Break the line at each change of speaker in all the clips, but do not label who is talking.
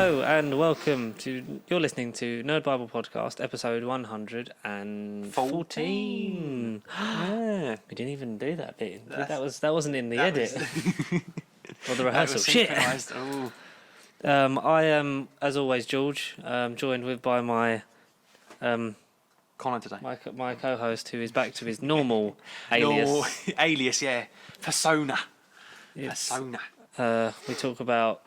Hello and welcome to. You're listening to Nerd Bible Podcast, episode 114.
Yeah.
We didn't even do that bit.
That's-
That wasn't in the edit or the rehearsal. Shit.
Oh.
I am, as always, George. Joined with by my
Conor today.
my co-host, who is back to his normal alias.
No, alias, yeah. Persona.
It's,
Persona.
we talk about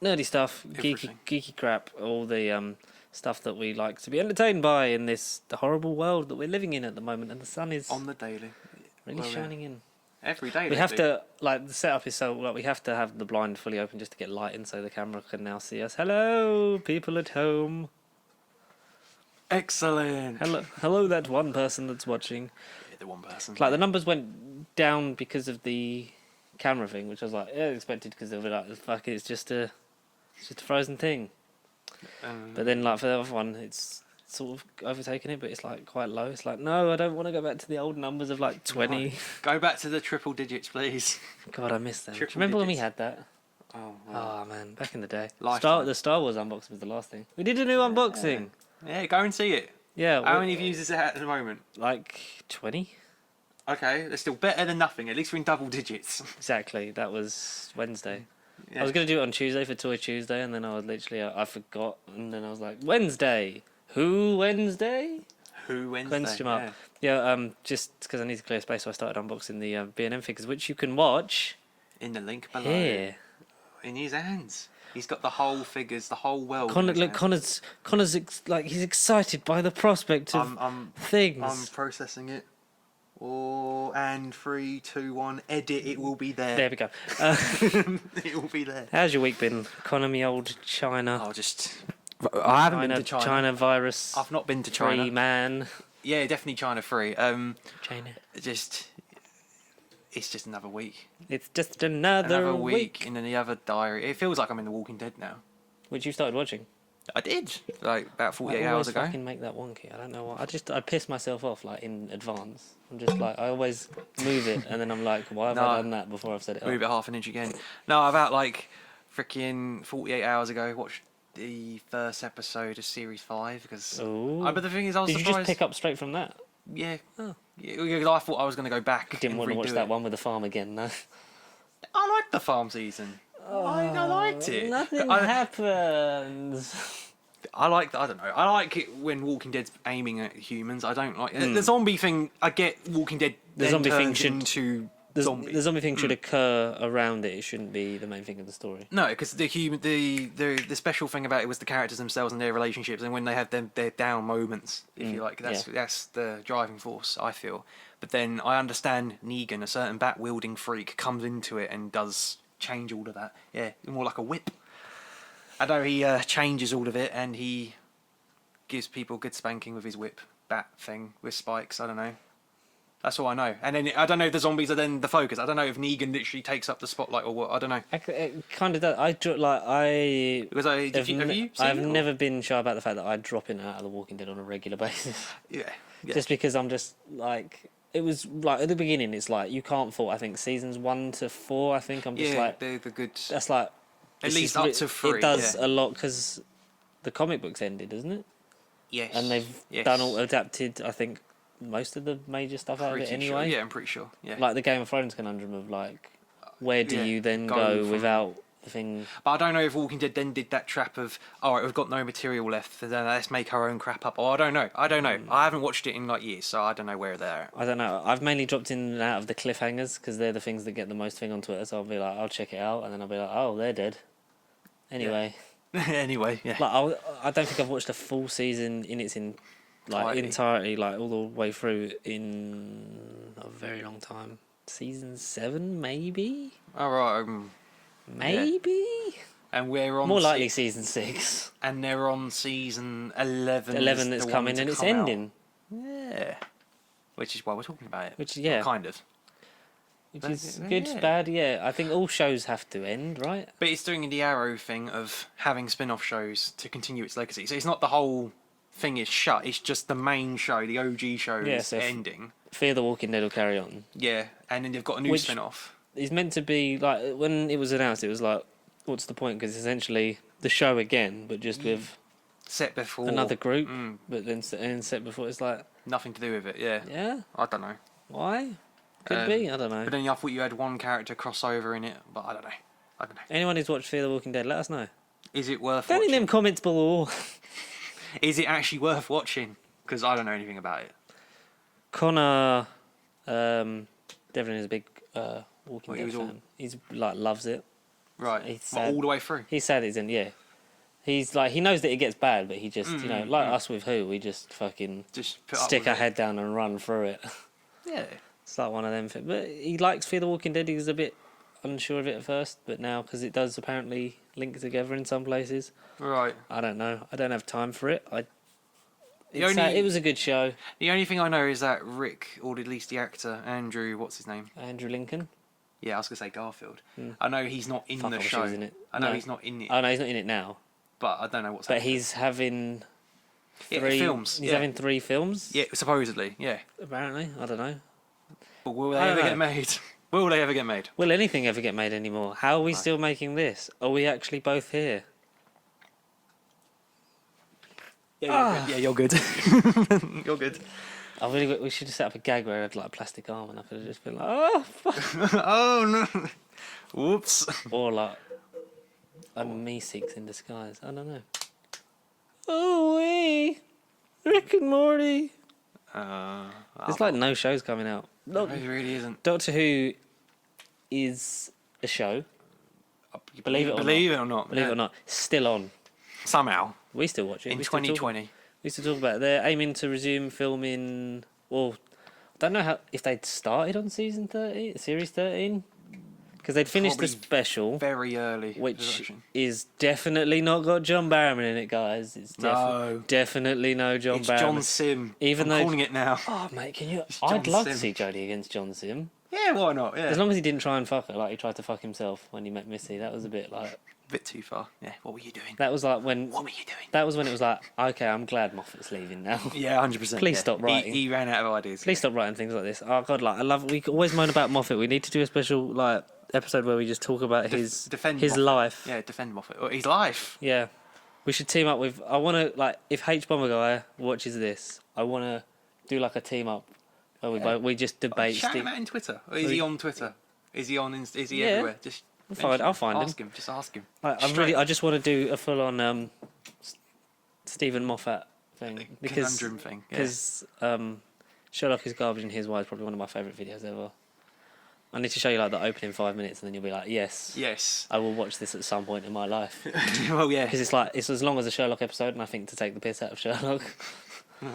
nerdy stuff,
Everything.
geeky crap, all the stuff that we like to be entertained by in the horrible world that we're living in at the moment, and the sun is
On the daily.
really shining in.
Every day.
We have to, like, the setup is so, like, we have to have the blind fully open just to get light in so the camera can now see us. Hello, people at home.
Excellent.
Hello, that one person that's watching.
Yeah, the one person.
Like, the numbers went down because of the camera thing, which I was like, yeah, expected, because they'll be like, fuck it, it's just a frozen thing. But then, like, for the other one, it's sort of overtaken it, but it's like quite low. It's like, no, I don't want to go back to the old numbers of like 20.
No. Go back to the triple digits, please.
God, I miss them. Do you
Triple
remember when we
digits.
had that?
Oh, wow.
Oh man, back in the day.
Lifetime.
The Star Wars unboxing was the last thing. We did a new unboxing.
Yeah, go and see it.
Yeah.
How many views is it at the moment?
Like 20.
Okay, that's still better than nothing. At least we're in double digits.
Exactly. That was Wednesday.
Yeah.
I was gonna do it on Tuesday for Toy Tuesday, and then I was literally I forgot, and then I was like, Wednesday. Who Wednesday?
Who Wednesday?
Cleansed him up. Yeah. Just because I need to clear space, so I started unboxing the B&M figures, which you can watch
In the link below.
here.
In his hands. He's got the whole figures, the whole world. in
Connor,
his
look,
hands.
Connor's like he's excited by the prospect of things.
I'm processing it. Oh, and 3, 2, 1, edit. It will be there.
There we go.
It will be there.
How's your week been, Connor? Me old China.
I haven't been to China.
China virus.
I've not been to
Free
China.
man.
Yeah, definitely China free.
China.
It's just another week.
It's just another
week in the other diary. It feels like I'm in The Walking Dead now.
Which you started watching.
I did, like about 48
I
hours
always
ago.
fucking make that wonky. I don't know why. I piss myself off like in advance. I'm just like I always move it, and then I'm like, why have I done that before I've said it?
Move it half an inch again. No, about like freaking 48 hours ago, watched the first episode of series 5 because.
Ooh.
But the thing is, I was
Did you
surprised.
just pick up straight from that?
Yeah.
Oh.
Yeah, because I thought I was going to go back.
Didn't
and
want to watch
redo
that
it.
one with the farm again, no.
I liked the farm season. I liked it.
Nothing happens.
I don't know. I like it when Walking Dead's aiming at humans. I don't like
Hmm.
the zombie thing. I get Walking Dead.
The
then
zombie thing
turns
should-
into
The
zombie.
zombie thing should occur around it. It shouldn't be the main thing of the story.
No, because the special thing about it was the characters themselves and their relationships, and when they have their down moments, if you like, that's the driving force. I feel, but then I understand Negan, a certain bat wielding freak, comes into it and does change all of that. Yeah, more like a whip. I know he changes all of it, and he gives people good spanking with his whip bat thing with spikes. I don't know. That's all I know. And then I don't know if the zombies are then the focus. I don't know if Negan literally takes up the spotlight or what. I don't know.
It kind of does.
Because have you seen
I've
it, or?
never been shy about the fact that I drop in and out of The Walking Dead on a regular basis.
Yeah.
Just because I'm just like, it was like at the beginning. It's like you can't fault. I think seasons 1 to 4. I think I'm just like
they're the good.
that's like
At
this
least
is
up to 3.
It does
yeah.
a lot because the comic books ended, isn't it?
Yes.
And they've
Yes.
done all adapted. I think most of the major stuff out of it
Pretty
anyway.
Sure. Yeah, I'm pretty sure. Yeah.
Like the Game of Thrones conundrum of like, where do
Yeah,
you then
go
go
from-
without the thing?
But I don't know if Walking Dead then did that trap of, all right, we've got no material left, so then let's make our own crap up. Or I don't know. I haven't watched it in like years, so I don't know where they're at.
I don't know. I've mainly dropped in and out of the cliffhangers because they're the things that get the most thing on Twitter. So I'll be like, I'll check it out, and then I'll be like, oh, they're dead. Anyway,
Anyway, yeah.
like I don't think I've watched a full season in its entirety, like all the way through in a very long time. Season 7, maybe.
All right.
Maybe.
And we're on
More likely season 6.
And they're on season 11.
11 that's coming and it's ending.
Yeah. Which is why we're talking about it.
Which, yeah.
Kind of.
Which is
Yeah.
good, bad, yeah. I think all shows have to end, right?
But it's doing the Arrow thing of having spin-off shows to continue its legacy. So it's not the whole thing is shut. It's just the main show, the OG show is
so
ending.
Fear the Walking Dead will carry on.
Yeah, and then they've got a new spin-off.
It's meant to be, like, when it was announced, it was like, what's the point? Because essentially, the show again, but just with
set before
another group. But then set before, it's like
nothing to do with it. Yeah.
Yeah.
I don't know.
Why? Could be. I don't know.
But then I thought you had one character crossover in it, but I don't know.
Anyone who's watched Fear the Walking Dead, let us know.
Is it worth
Down in
watching?
them comments below.
Is it actually worth watching? Because I don't know anything about it.
Conor, Devlin is a big Walking Dead
he was
fan. He's like loves it.
Right.
He's
But all the way through.
He's sad it's in. Yeah. He's like he knows that it gets bad, but he just like us with Who, we just fucking
Just put
stick
up
our
with
head down and run through it.
Yeah.
It's like one of them things. But he likes Fear the Walking Dead. He was a bit unsure of it at first, but now because it does apparently link together in some places.
Right.
I don't know. I don't have time for it.
Only-
it was a good show.
The only thing I know is that Rick, or at least the actor, Andrew, what's his name?
Andrew Lincoln.
Yeah, I was going to say Garfield. I know he's not in
Fuck,
the
I wish he
show.
was in it.
I know
No.
he's not in it,
Oh no, he's not in it now.
but I don't know what's
But
happening.
he's having
Yeah,
three
films.
He's
yeah.
having 3 films.
Yeah, supposedly, yeah.
Apparently, I don't know.
But will they
I don't
ever
know.
get made? Will they ever get made?
Will anything ever get made anymore? How are we still making this? Are we actually both here?
Yeah, you're good. You're good.
We should have set up a gag where I had like a plastic arm and I could have just been like, oh, fuck.
Oh no! Whoops.
Or like a Me-Seeks in disguise. I don't know. Oh, wee. Rick and Morty. There's like no shows coming out.
No, it really isn't.
Doctor Who is a show. Believe it or not. Believe it or not. Still on.
Somehow.
We still watch it.
In
We still
2020.
We used to talk about it. They're aiming to resume filming. Well, I don't know if they'd started on season 13, series 13, because they'd finished the
Probably
special,
Very early.
which
production.
is definitely not got John Barrowman in it, guys. It's
No.
definitely no John
It's
Barrowman.
John Sim.
Even
I'm
though-
calling it now.
Oh mate, can you?
It's John
I'd love to
Sim.
see Jodie against John Sim.
Yeah, why not? Yeah.
As long as he didn't try and fuck her like he tried to fuck himself when he met Missy. That was a bit like.
Bit too far. Yeah. What were you doing?
That was like when.
What were you doing?
That was when it was like, okay, I'm glad Moffat's leaving now.
Yeah, 100%.
Please
yeah.
stop writing.
He ran out of ideas.
Please stop writing things like this. Oh god, like I love. We always moan about Moffat. We need to do a special like episode where we just talk about his
defend Moffat.
life.
Yeah, defend Moffat. Or his life.
Yeah. We should team up with. I want to like if H Bomber Guy watches this, I want to do like a team up where we just debate.
Shout him out in Twitter. Or is he on Twitter? Is he on? Is he
Yeah.
everywhere? Just
I'll find him.
Ask him. Just ask him.
I just want to do a full on Stephen Moffat thing because
Conundrum thing. Yeah.
because Sherlock is garbage and here's why is probably one of my favourite videos ever. I need to show you like the opening 5 minutes and then you'll be like, yes,
Yes.
I will watch this at some point in my life.
Well, yeah.
Because it's as long as a Sherlock episode, and I think to take the piss out of Sherlock.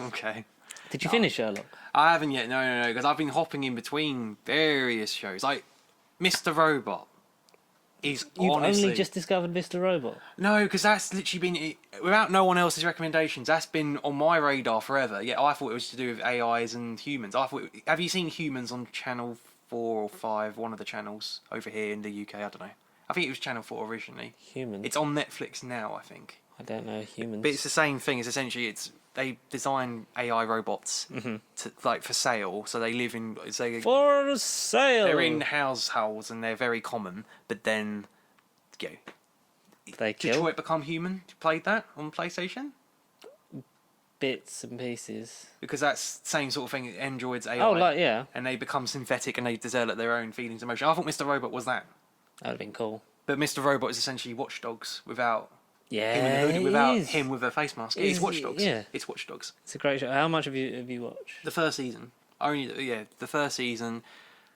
Okay.
Did you finish Sherlock?
I haven't yet. No. Because I've been hopping in between various shows. Like Mr. Robot. Is
You've
honestly
only just discovered Mr. Robot.
no, because that's literally been without no one else's recommendations. That's been on my radar forever. Yeah, I thought it was to do with AIs and humans. Have you seen Humans on Channel 4 or 5? One of the channels over here in the UK. I don't know. I think it was Channel 4 originally.
Humans.
It's on Netflix now, I think.
I don't know humans.
But it's the same thing. It's essentially they design AI robots to like for sale. So they live in
For sale.
they're in households and they're very common. But then, you know,
They kill
Detroit Become Human. Played that on PlayStation
bits and pieces.
because that's the same sort of thing. Androids AI.
Oh, like yeah,
And they become synthetic and they develop their own feelings, and emotions. I thought Mr. Robot was that.
that would have been cool.
But Mr. Robot is essentially Watch Dogs without
Yeah,
him in the hood,
it
without
is.
him with a face mask.
It
It's
is,
Watch Dogs.
yeah.
It's Watch Dogs.
It's a great show. How much have you watched?
The first season. The first season.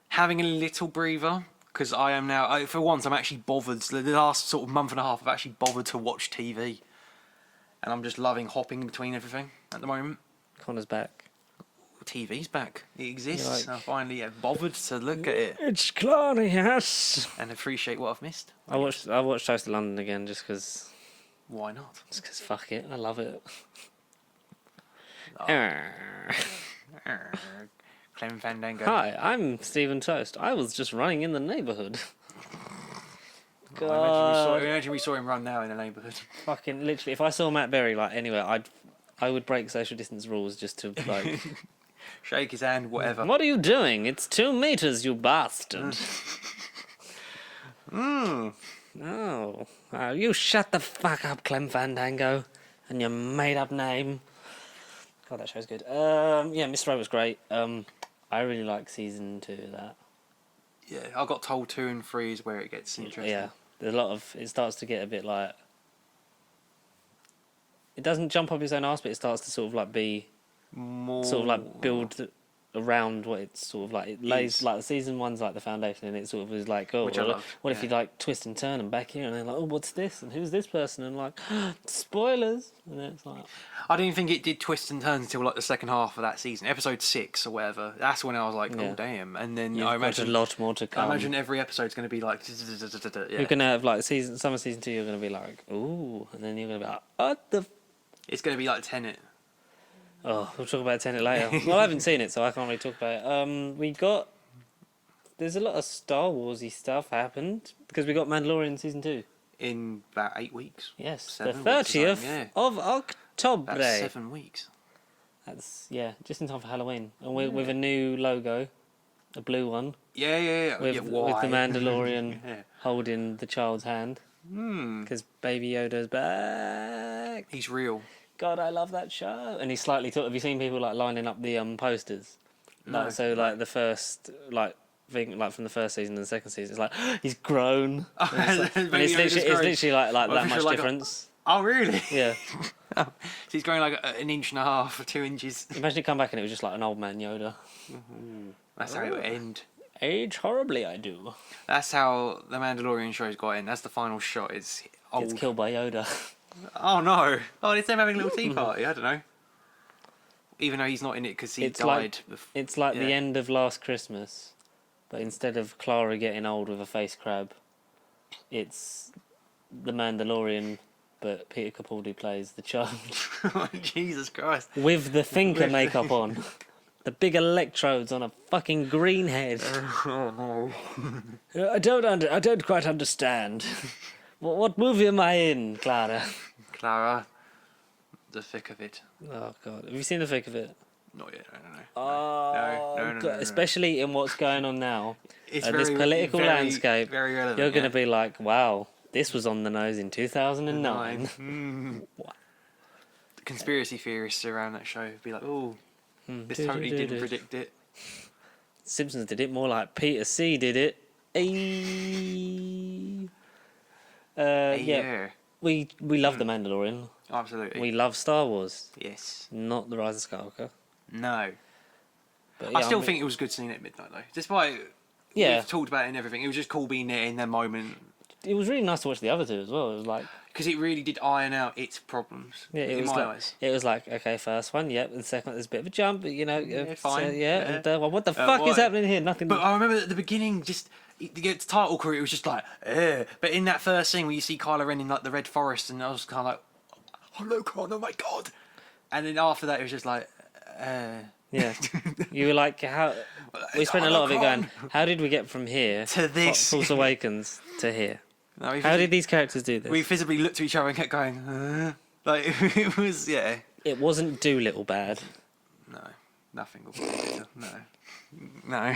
Having a little breather, because I am now, for once, I'm actually bothered. The last sort of month and a half, I've actually bothered to watch TV. And I'm just loving hopping in between everything at the moment.
Connor's back.
TV's back. It exists.
You're like-
I finally have bothered to look at it
It's glorious.
and appreciate what I've missed.
I watched Toast of London again just because
Why not?
fuck it, I love it.
Clem Fandango.
Hi, I'm Stephen Toast. I was just running in the neighbourhood.
Oh, imagine we saw him run now in the neighbourhood.
Fucking literally, if I saw Matt Berry like anywhere, I would break social distance rules just to like.
Shake his hand, whatever.
What are you doing? It's 2 meters, you bastard. Oh, you shut the fuck up, Clem Fandango, and your made-up name. God, that show's good. Yeah, Mr. Robo's great. I really like season 2 of that.
Yeah, I got told 2 and 3 is where it gets interesting.
Yeah, there's a lot of. It starts to get a bit like. It doesn't jump up its own arse, but it starts to sort of like be.
More...
Sort of like build around what it's sort of like. It lays like the season 1's like the foundation, and it sort of is like, oh,
Which I love.
What if you like twist and turn and back here, and they're like, oh, what's this, and who's this person, and like, spoilers, and then it's like.
I didn't think it did twist and turn until like the second half of that season, episode 6 or whatever. That's when I was like, oh damn! And then I imagine
a lot more to come.
I imagine every episode's going to be like. Yeah.
You're gonna have like summer season 2. You're gonna be like, ooh, and then you're gonna be like, what the.
It's going to be like Tenet.
Oh, we'll talk about Tenet later. Well, I haven't seen it, so I can't really talk about it. There's a lot of Star Warsy stuff happened because we got Mandalorian season 2
in about 8 weeks.
Yes, the 30th of October.
That's 7 weeks.
That's just in time for Halloween, and with a new logo, a blue one.
Yeah.
With the Mandalorian holding the child's hand.
Hmm.
Because Baby Yoda's back.
He's real.
God, I love that show. And he's slightly have you seen people like lining up the posters?
No.
Like the first thing from the first season and the second season, it's like he's grown. And it's literally like that much difference.
Oh really?
Yeah.
So he's growing like an inch and a half or 2 inches.
Imagine it come back and it was just like an old man Yoda.
That's how it would end.
Age horribly, I do.
That's how the Mandalorian show's got in. That's the final shot. It's old.
Gets killed by Yoda.
Oh no! Oh, it's them having a little tea party. I don't know. Even though he's not in it because he died.
It's like the end of Last Christmas, but instead of Clara getting old with a face crab, it's the Mandalorian, but Peter Capaldi plays the child.
Jesus Christ!
With the thinker makeup on. The big electrodes on a fucking green head.
Oh no!
I don't quite understand. What movie am I in, Clara?
Clara, the thick of it.
Oh God, have you seen the thick of it?
Not yet. I don't know.
Oh, no. Especially in what's going on now.
It's
this political landscape.
Very relevant.
You're going to be like, wow, this was on the nose in 2009.
The conspiracy theorists around that show would be like, oh. This totally didn't predict it.
Simpsons did it more like Peter C did it. Yeah. We love The Mandalorian.
Absolutely.
We love Star Wars.
Yes.
Not The Rise of Skywalker.
No.
But
I still think it was good seeing it at midnight though. Despite we've talked about it and everything, it was just cool being there in that moment.
It was really nice to watch the other two as well. It was like
because it really did iron out its problems.
Yeah,
in my eyes.
It was like okay, first one, yep, and the second one, there's a bit of a jump, but
fine.
And third one, what the fuck is happening here? Nothing.
But I remember at the beginning, just the title call, it was just like, But in that first scene where you see Kylo Ren in like the Red Forest, and I was kind of like, hello, Conor, oh my God. And then after that, it was just like,
Yeah, you were like, how? We spent a lot of it going. How did we get from here
to this
Force Awakens to here?
No,
how did these characters do this?
We visibly looked at each other and kept going, like it was,
It wasn't Doolittle bad.
No, nothing. No.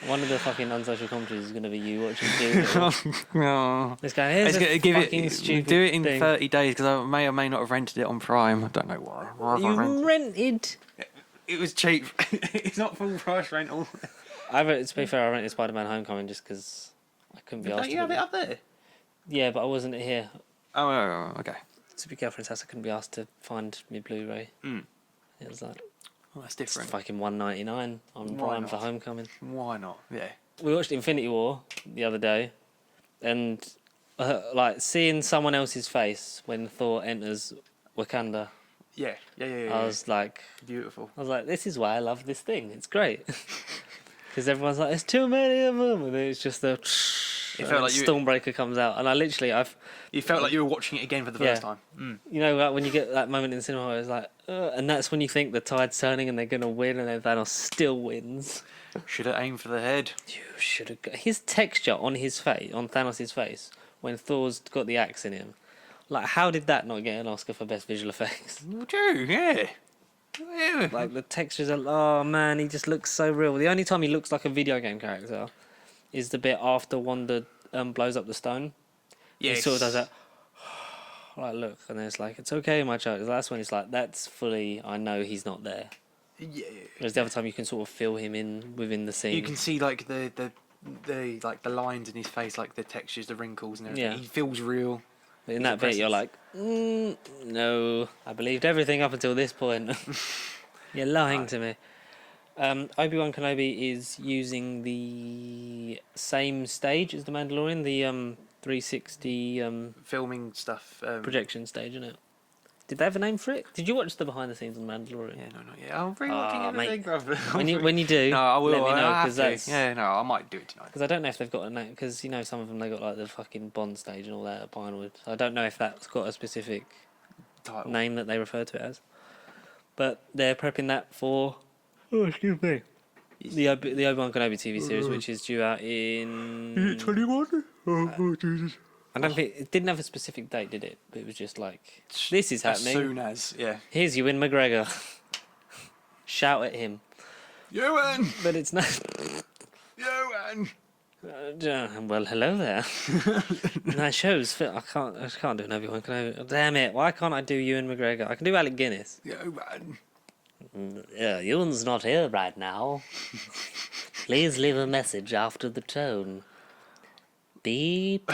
One of the fucking unsocial commentaries is going to be you watching Doolittle.
No.
This guy, here's a fucking stupid
do it in
thing.
30 days because I may or may not have rented it on Prime. I don't know why.
You rented?
It was cheap. It's not full price rental.
To be fair, I rented Spider-Man Homecoming just because I couldn't be asked.
Don't you have it up there?
Yeah, but I wasn't here.
Oh, okay.
To be girlfriend's house, I couldn't be asked to find me Blu-ray. It was like,
that's different.
It's fucking $1.99 on Prime for Homecoming.
Why not? Yeah.
We watched Infinity War the other day, and like seeing someone else's face when Thor enters Wakanda.
Yeah.
I was like,
beautiful.
I was like, this is why I love this thing. It's great because everyone's like, there's too many of them, and then it's just the. It felt like Stormbreaker comes out, and
You felt like you were watching it again for the first time.
You know, like when you get that moment in cinema, where it's like, and that's when you think the tide's turning and they're gonna win, and then Thanos still wins.
Should have aimed for the head.
You should have. His texture on his face, on Thanos' face, when Thor's got the axe in him, like how did that not get an Oscar for best visual effects?
True, yeah.
Like the textures are. Oh man, he just looks so real. The only time he looks like a video game character is the bit after Wanda blows up the stone.
Yeah,
he sort of does that. Like, look, and then it's like, it's okay, my child. That's when it's like, that's fully, I know he's not there.
Yeah.
Whereas the other time, you can sort of feel him within the scene.
You can see like the like the lines in his face, like the textures, the wrinkles, and everything.
Yeah.
He feels real.
But in that bit, you're like, no, I believed everything up until this point. You're lying to me. Obi-Wan Kenobi is using the same stage as The Mandalorian, the 360
Filming stuff.
projection stage, isn't it? Did they have a name for it? Did you watch the behind the scenes on Mandalorian?
Yeah, no, not yet. I'm rewatching everything,
mate.
brother.
When you do,
no, I will.
let me know,
I have
'cause
to.
that's...
Yeah, no, I might do it tonight.
Because I don't know if they've got a name, because, you know, some of them, they got, like, the fucking Bond stage and all that at Pinewood. So I don't know if that's got a specific
Title.
name that they refer to it as. But they're prepping that for... Oh, excuse me. The Obi-Wan Kenobi TV series, which is due out in...
Is it 21? Oh, Jesus.
I don't think... It didn't have a specific date, did it? But it was just like, this is happening.
As soon as, yeah.
Here's Ewan McGregor. Shout at him.
Ewan!
But it's not...
Ewan!
Well, hello there. Nice shows. I can't do an Obi-Wan Kenobi. Damn it! Why can't I do Ewan McGregor? I can do Alec Guinness.
Ewan!
Yeah, Ewan's not here right now. Please leave a message after the tone. Beep.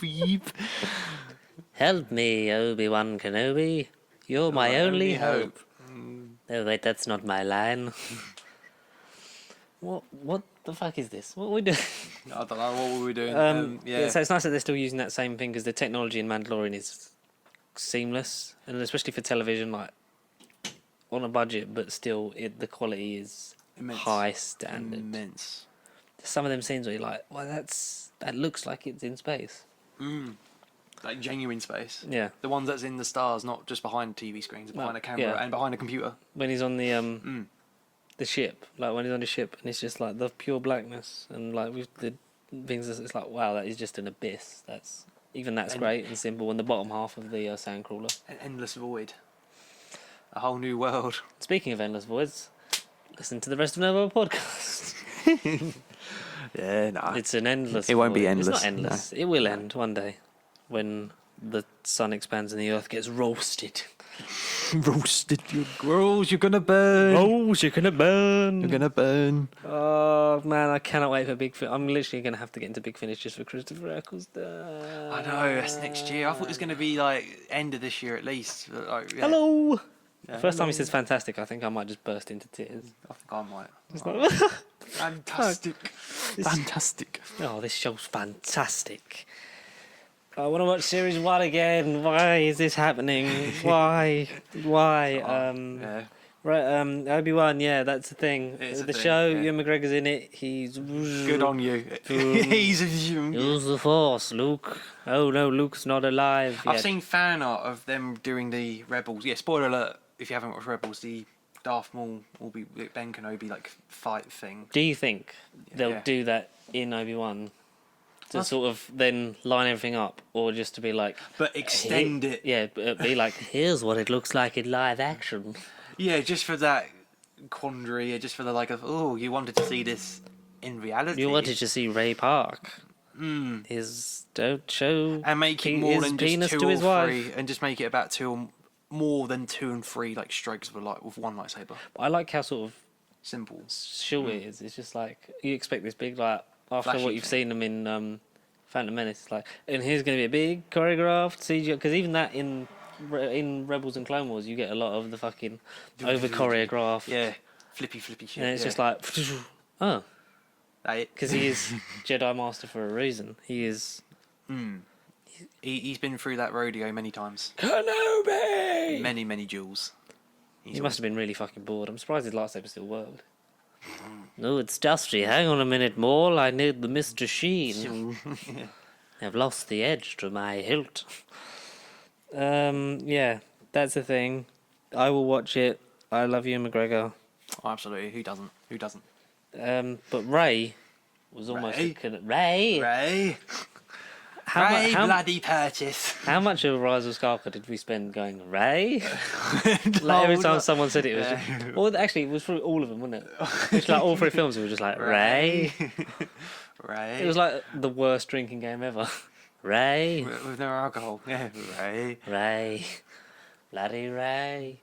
Beep.
Help me, Obi-Wan Kenobi. You're my only hope. Oh wait, that's not my line. What the fuck is this? What are we doing?
I don't know what were we doing.
Yeah, so it's nice that they're still using that same thing, because the technology in Mandalorian is seamless, and especially for television, like on a budget, but still the quality is
Immense.
high standard.
Immense.
Some of them scenes where you're like, well, that looks like it's in space.
Like genuine space.
Yeah.
The ones that's in the stars, not just behind TV screens, behind a camera and behind a computer.
When he's on the ship, like when he's on the ship, and it's just like the pure blackness, and like with the things, it's like, wow, that is just an abyss. That's great and simple. And the bottom half of the sandcrawler,
An endless void. A whole new world.
Speaking of endless voids, listen to the rest of Novo podcast.
Yeah, no.
It's an endless.
It won't be
void.
endless.
It's not endless. No. It will end one day when the sun expands and the earth gets roasted.
Roasted, you girls, you're gonna burn.
Oh, you're gonna burn.
You're gonna burn.
Oh man, I cannot wait for Big Finish. I'm literally gonna have to get into Big Finish just for Christopher Eccleston.
I know, that's next year. I thought it was gonna be like end of this year at least. But, like, yeah.
Hello.
Yeah,
First time he says fantastic, I think I might just burst into tears.
I think I might.
It's like,
Fantastic. Fantastic.
oh, this show's fantastic. I want to watch series 1 again. Why is this happening? Why?
Yeah.
Right, Obi-Wan, yeah, that's the thing.
It's a
The
thing,
show,
yeah.
Ewan McGregor's in it. He's...
Good on you. He's
Use the Force, Luke. Oh no, Luke's not alive yet.
I've seen fan art of them doing the Rebels. Yeah, spoiler alert, if you haven't watched Rebels, the Darth Maul will be Ben Kenobi like fight thing.
Do you think they'll
Yeah.
do that in Obi-Wan? To sort of then line everything up, or just to be like...
But extend it.
Yeah, be like, here's what it looks like in live action.
Yeah, just for that quandary, just for the like of, oh, you wanted to see this in reality.
You wanted to see Ray Park. Don't show...
And make it more
his
than
penis
just
to
2
his
or
wife.
3, and just make it about 2 or more than 2 and 3 like strikes of a light with one lightsaber.
I like how sort of
Simple.
short it is. It's just like, you expect this big, like, after
Flashy
what you've
thing.
seen them in Phantom Menace, it's like, and here's going to be a big choreographed CGI, because even that in Rebels and Clone Wars, you get a lot of the fucking over choreographed.
Yeah, flippy shit.
And it's
yeah.
just like, oh,
That it.
because he is Jedi Master for a reason. He is
He's been through that rodeo many times.
Kenobi.
Many duels.
He must have been really fucking bored. I'm surprised his lightsaber still worked. No, it's dusty. Hang on a minute, Maul. I need the Mr. Sheen. I've lost the edge to my hilt. Yeah, that's the thing. I will watch it. I love you, McGregor.
Oh, absolutely. Who doesn't?
But Ray was almost
Ray?
Ray.
Ray.
How
bloody Purchase.
How much of Rise of Skywalker did we spend going Ray? Like every time someone said it, it was just... Well, actually, it was through all of them, wasn't it? Which, like, all 3 films, we were just like, Ray.
Ray.
It was like the worst drinking game ever. Ray.
With no alcohol. Yeah, Ray.
Ray. Bloody Ray.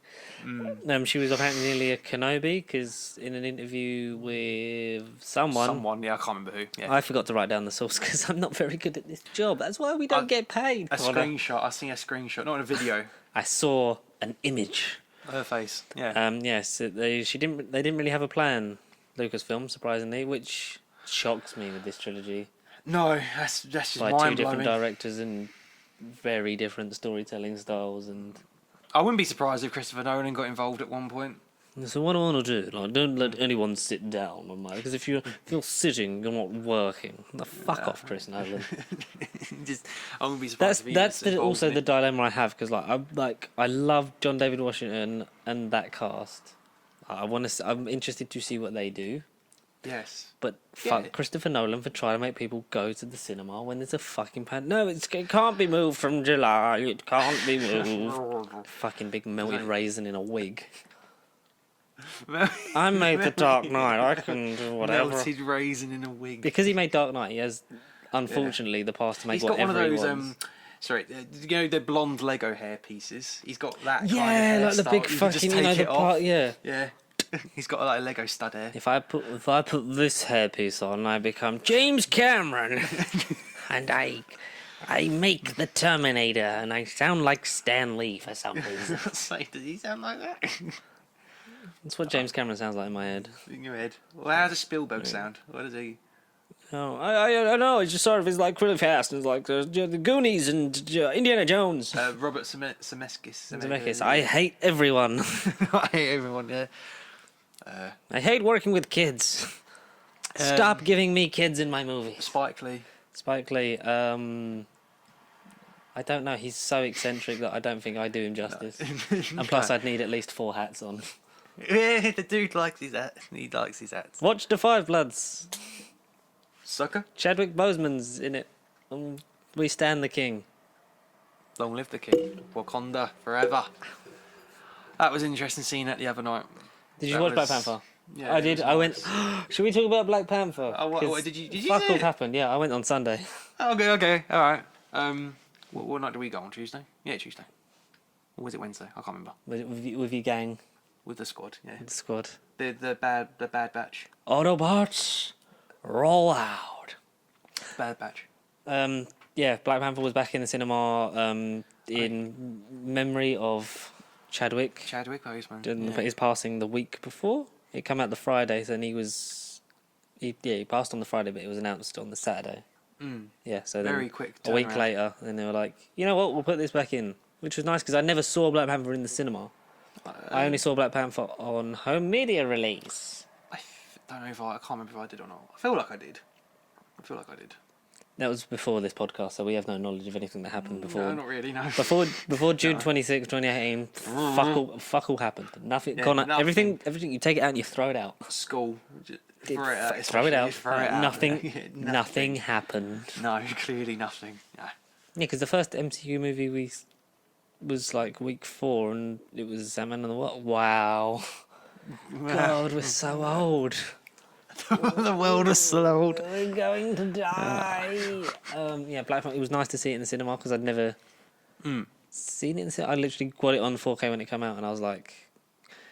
She was apparently a Kenobi because in an interview with someone,
yeah, I can't remember who. Yeah.
I forgot to write down the source because I'm not very good at this job. That's why we don't get paid.
A screenshot. I seen a screenshot, not in a video.
I saw an image.
Her face. Yeah.
Yes, they didn't really have a plan. Lucasfilm, surprisingly, which shocks me with this trilogy.
No, that's just
By
mind
two different
blowing.
directors and very different storytelling styles and.
I wouldn't be surprised if Christopher Nolan got involved at one point.
So what I want to do, like, don't let anyone sit down on my, because if you're sitting, you're not working. Fuck off, Chris Nolan.
I wouldn't be surprised.
That's also the dilemma I have because I love John David Washington and that cast. I'm interested to see what they do.
Yes.
But fuck Christopher Nolan for trying to make people go to the cinema when there's a fucking No, it can't be moved from July. It can't be moved. Fucking big melted raisin in a wig. I made The Dark Knight. I can do whatever.
Melted raisin in a wig.
Because he made Dark Knight, he has, unfortunately, the past to make whatever he wants.
He's got one of those, sorry, you know the blonde Lego hair pieces? He's got that kind of
Yeah, like the big fucking, the part, yeah.
Yeah. He's got like a Lego stud hair.
If I put this hairpiece on, I become James Cameron, and I make the Terminator, and I sound like Stan Lee for some reason.
Does he sound like that?
That's what James Cameron sounds like in my head.
In your head. Well, how does Spielberg sound? What does he?
Oh, I don't know. It's just sort of, it's like really fast. It's like the Goonies and Indiana Jones.
Robert Zemeckis.
Zemeckis. I hate everyone.
I hate everyone. Yeah.
I hate working with kids. Stop giving me kids in my movies.
Spike Lee.
I don't know. He's so eccentric that I don't think I do him justice. And plus, I'd need at least 4 hats on.
Yeah, the dude likes his hat. He likes his hats.
Watch The Five Bloods.
Sucker.
Chadwick Boseman's in it. We stand the king.
Long live the king. Wakanda forever. That was interesting seeing that the other night.
Did you watch Black Panther?
Yeah,
I did. I went. Should we talk about Black Panther?
Oh, what did you?
Fuck
see
all
it?
happened. Yeah, I went on Sunday.
Okay, all right. What night do we go on? Tuesday? Yeah, Tuesday. Or was it Wednesday? I can't remember.
With your gang.
With the squad, yeah.
The squad.
The bad batch.
Autobots, roll out.
Bad batch.
Yeah, Black Panther was back in the cinema. In memory of Chadwick.
Chadwick Boseman.
His passing the week before. It came out the Friday, so he passed on the Friday, but it was announced on the Saturday. Yeah, so then
very quick.
A week later, then they were like, you know what, we'll put this back in, which was nice because I never saw Black Panther in the cinema. I only saw Black Panther on home media release.
I don't know if I can't remember if I did or not. I feel like I did. That
was before this podcast, so we have no knowledge of anything that happened before.
No, not really. No.
Before June 26, 2018, fuck all happened. Nothing.
Yeah,
Connor,
nothing.
Everything you take it out and you throw it out.
School.
Throw it out. Nothing happened.
No, clearly nothing. No.
Yeah, because the first MCU movie was like week 4, and it was Ant-Man and the Wasp. Wow. God, we're so old.
The world is so old.
We're going to die. Yeah, Black Panther. It was nice to see it in the cinema because I'd never seen it in the cinema. I literally got it on 4K when it came out, and I was like,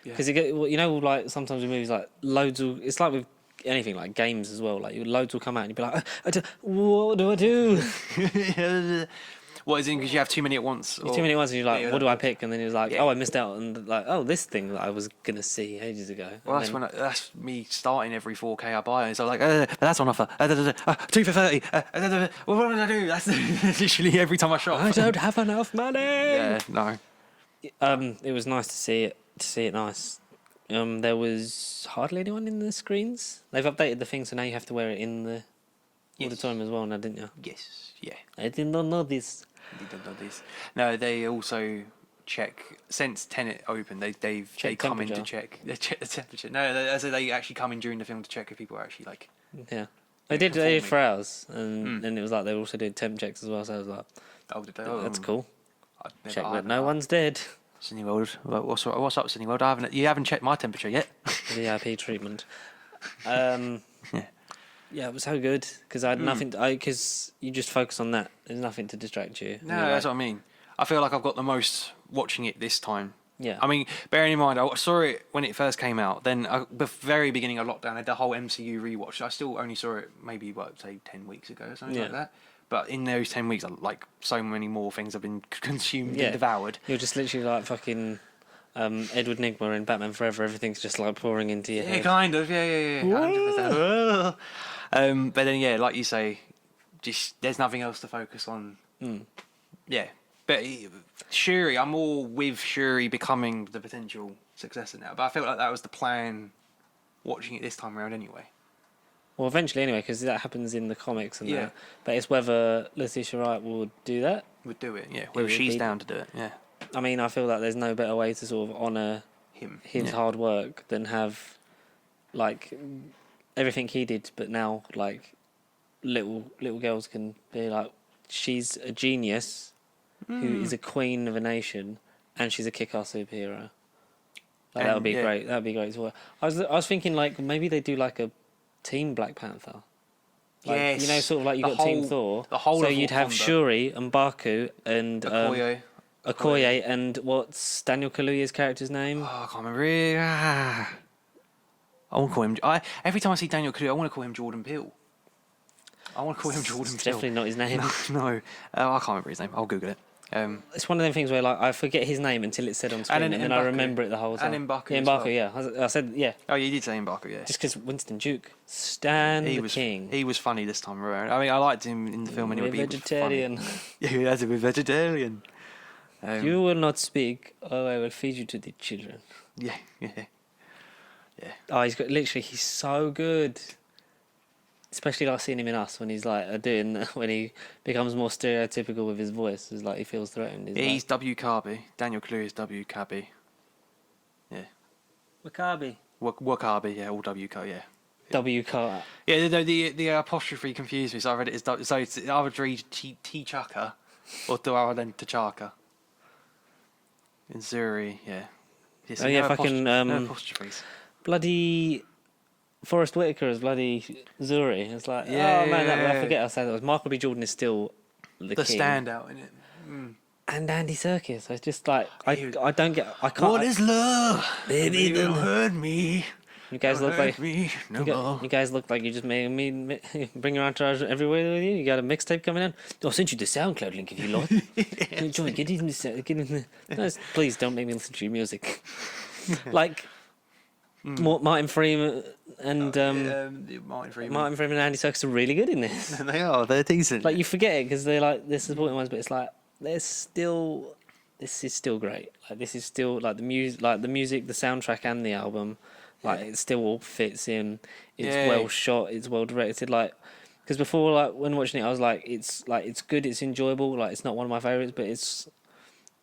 because like sometimes with movies like loads of. It's like with anything like games as well. Like loads will come out, and you'd be like, what do I do?
What is it? Because you have too many at once.
Too many at once, and you're like, what do I pick? And then you're like, oh, I missed out, and like, oh, this thing that I was gonna see ages ago.
Well, that's me starting every 4K I buy. So I'm like, that's on offer. 2 for 30. What did I do? That's literally every time I shop.
I don't have enough money.
Yeah, no.
It was nice to see it. Nice. There was hardly anyone in the screens. They've updated the thing, so now you have to wear it in the auditorium as well. Now, didn't you?
Yes. Yeah.
I did not know this.
No, they also check since Tenet opened. They come in to check. They check the temperature. No, they actually come in during the film to check if people are actually like.
Yeah, they did for ours, and it was like they also did temp checks as well. So I was like,
oh, did they?
That's cool. Check that no one's dead.
Cineworld, what's up, Cineworld? You haven't checked my temperature yet.
VIP treatment.
Yeah.
Yeah, it was so good because I had nothing. Because you just focus on that. There's nothing to distract you.
No, that's what I mean. I feel like I've got the most watching it this time.
Yeah.
I mean, bearing in mind, I saw it when it first came out. Then, the very beginning of lockdown, I had the whole MCU rewatch. I still only saw it maybe, say, 10 weeks ago or something like that. But in those 10 weeks, like, so many more things have been consumed and devoured.
You're just literally like fucking Edward Nygma in Batman Forever. Everything's just like pouring into your head.
Yeah, kind of. Yeah. 100%. But then, yeah, like you say, just there's nothing else to focus on. Yeah. But Shuri, I'm all with Shuri becoming the potential successor now. But I felt like that was the plan watching it this time around anyway.
Well, eventually anyway, because that happens in the comics and that. But it's whether Letitia Wright will do that.
Would do it, yeah. Whether she's down to do it, yeah.
I mean, I feel like there's no better way to sort of honour his hard work than have, like, everything he did, but now, like, little girls can be like, she's a genius who is a queen of a nation, and she's a kick-ass superhero. Like, that would be great. That would be great as well. I was thinking, like, maybe they do, like, a Team Black Panther. Like,
yes.
You know, sort of like you got Team Thor. So you'd have Shuri and Baku and Okoye and what's Daniel Kaluuya's character's name?
Oh, I can't remember. I want to call him. Every time I see Daniel Kaluuya, I want to call him Jordan Peele.
It's definitely not his name.
No. I can't remember his name. I'll Google it.
It's one of them things where like I forget his name until it's said on screen, and then I remember it the whole time.
And M'Baku.
Yeah, M'Baku. Yeah, I said yeah.
Oh, you did say M'Baku, yeah.
Just because Winston Duke, King.
He was funny this time around. I mean, I liked him in the film anyway.
Vegetarian.
Yeah, he has to be vegetarian.
You will not speak, or I will feed you to the children.
Yeah.
Oh, he's so good. Especially like seeing him in Us when he's like when he becomes more stereotypical with his voice, it's like he feels threatened.
He's W. Carby. Daniel Kaluuya is W. Carby. Yeah.
Wakabi.
Wakabi, yeah, all W. yeah.
W. Car.
Yeah, the apostrophe confused me, so I read it as so it's either read T'Chaka or do I then T'Chaka. In Zuri, yeah.
Fucking
no apostrophes.
Bloody Forrest Whitaker is bloody Zuri. It's like, I forget I said that was Michael B. Jordan is still the king.
Standout in it.
And Andy Serkis. So it's just like I can't.
What is love?
Baby,
don't hurt me.
You guys look like
me. No
you guys look like you just made me bring your entourage everywhere with you. You got a mixtape coming in. I'll send you the SoundCloud link if you like. Join, get in the. No, please don't make me listen to your music. Like. Martin Freeman and
Martin Freeman
and Andy Serkis are really good in this.
They are. They're decent.
Like you forget it because they're like they're supporting ones, but it's like this is still great. Like this is still like the music, the soundtrack and the album. Like it still all fits in. It's well shot. It's well directed. Like because before, like when watching it, I was like, it's good. It's enjoyable. Like it's not one of my favorites, but it's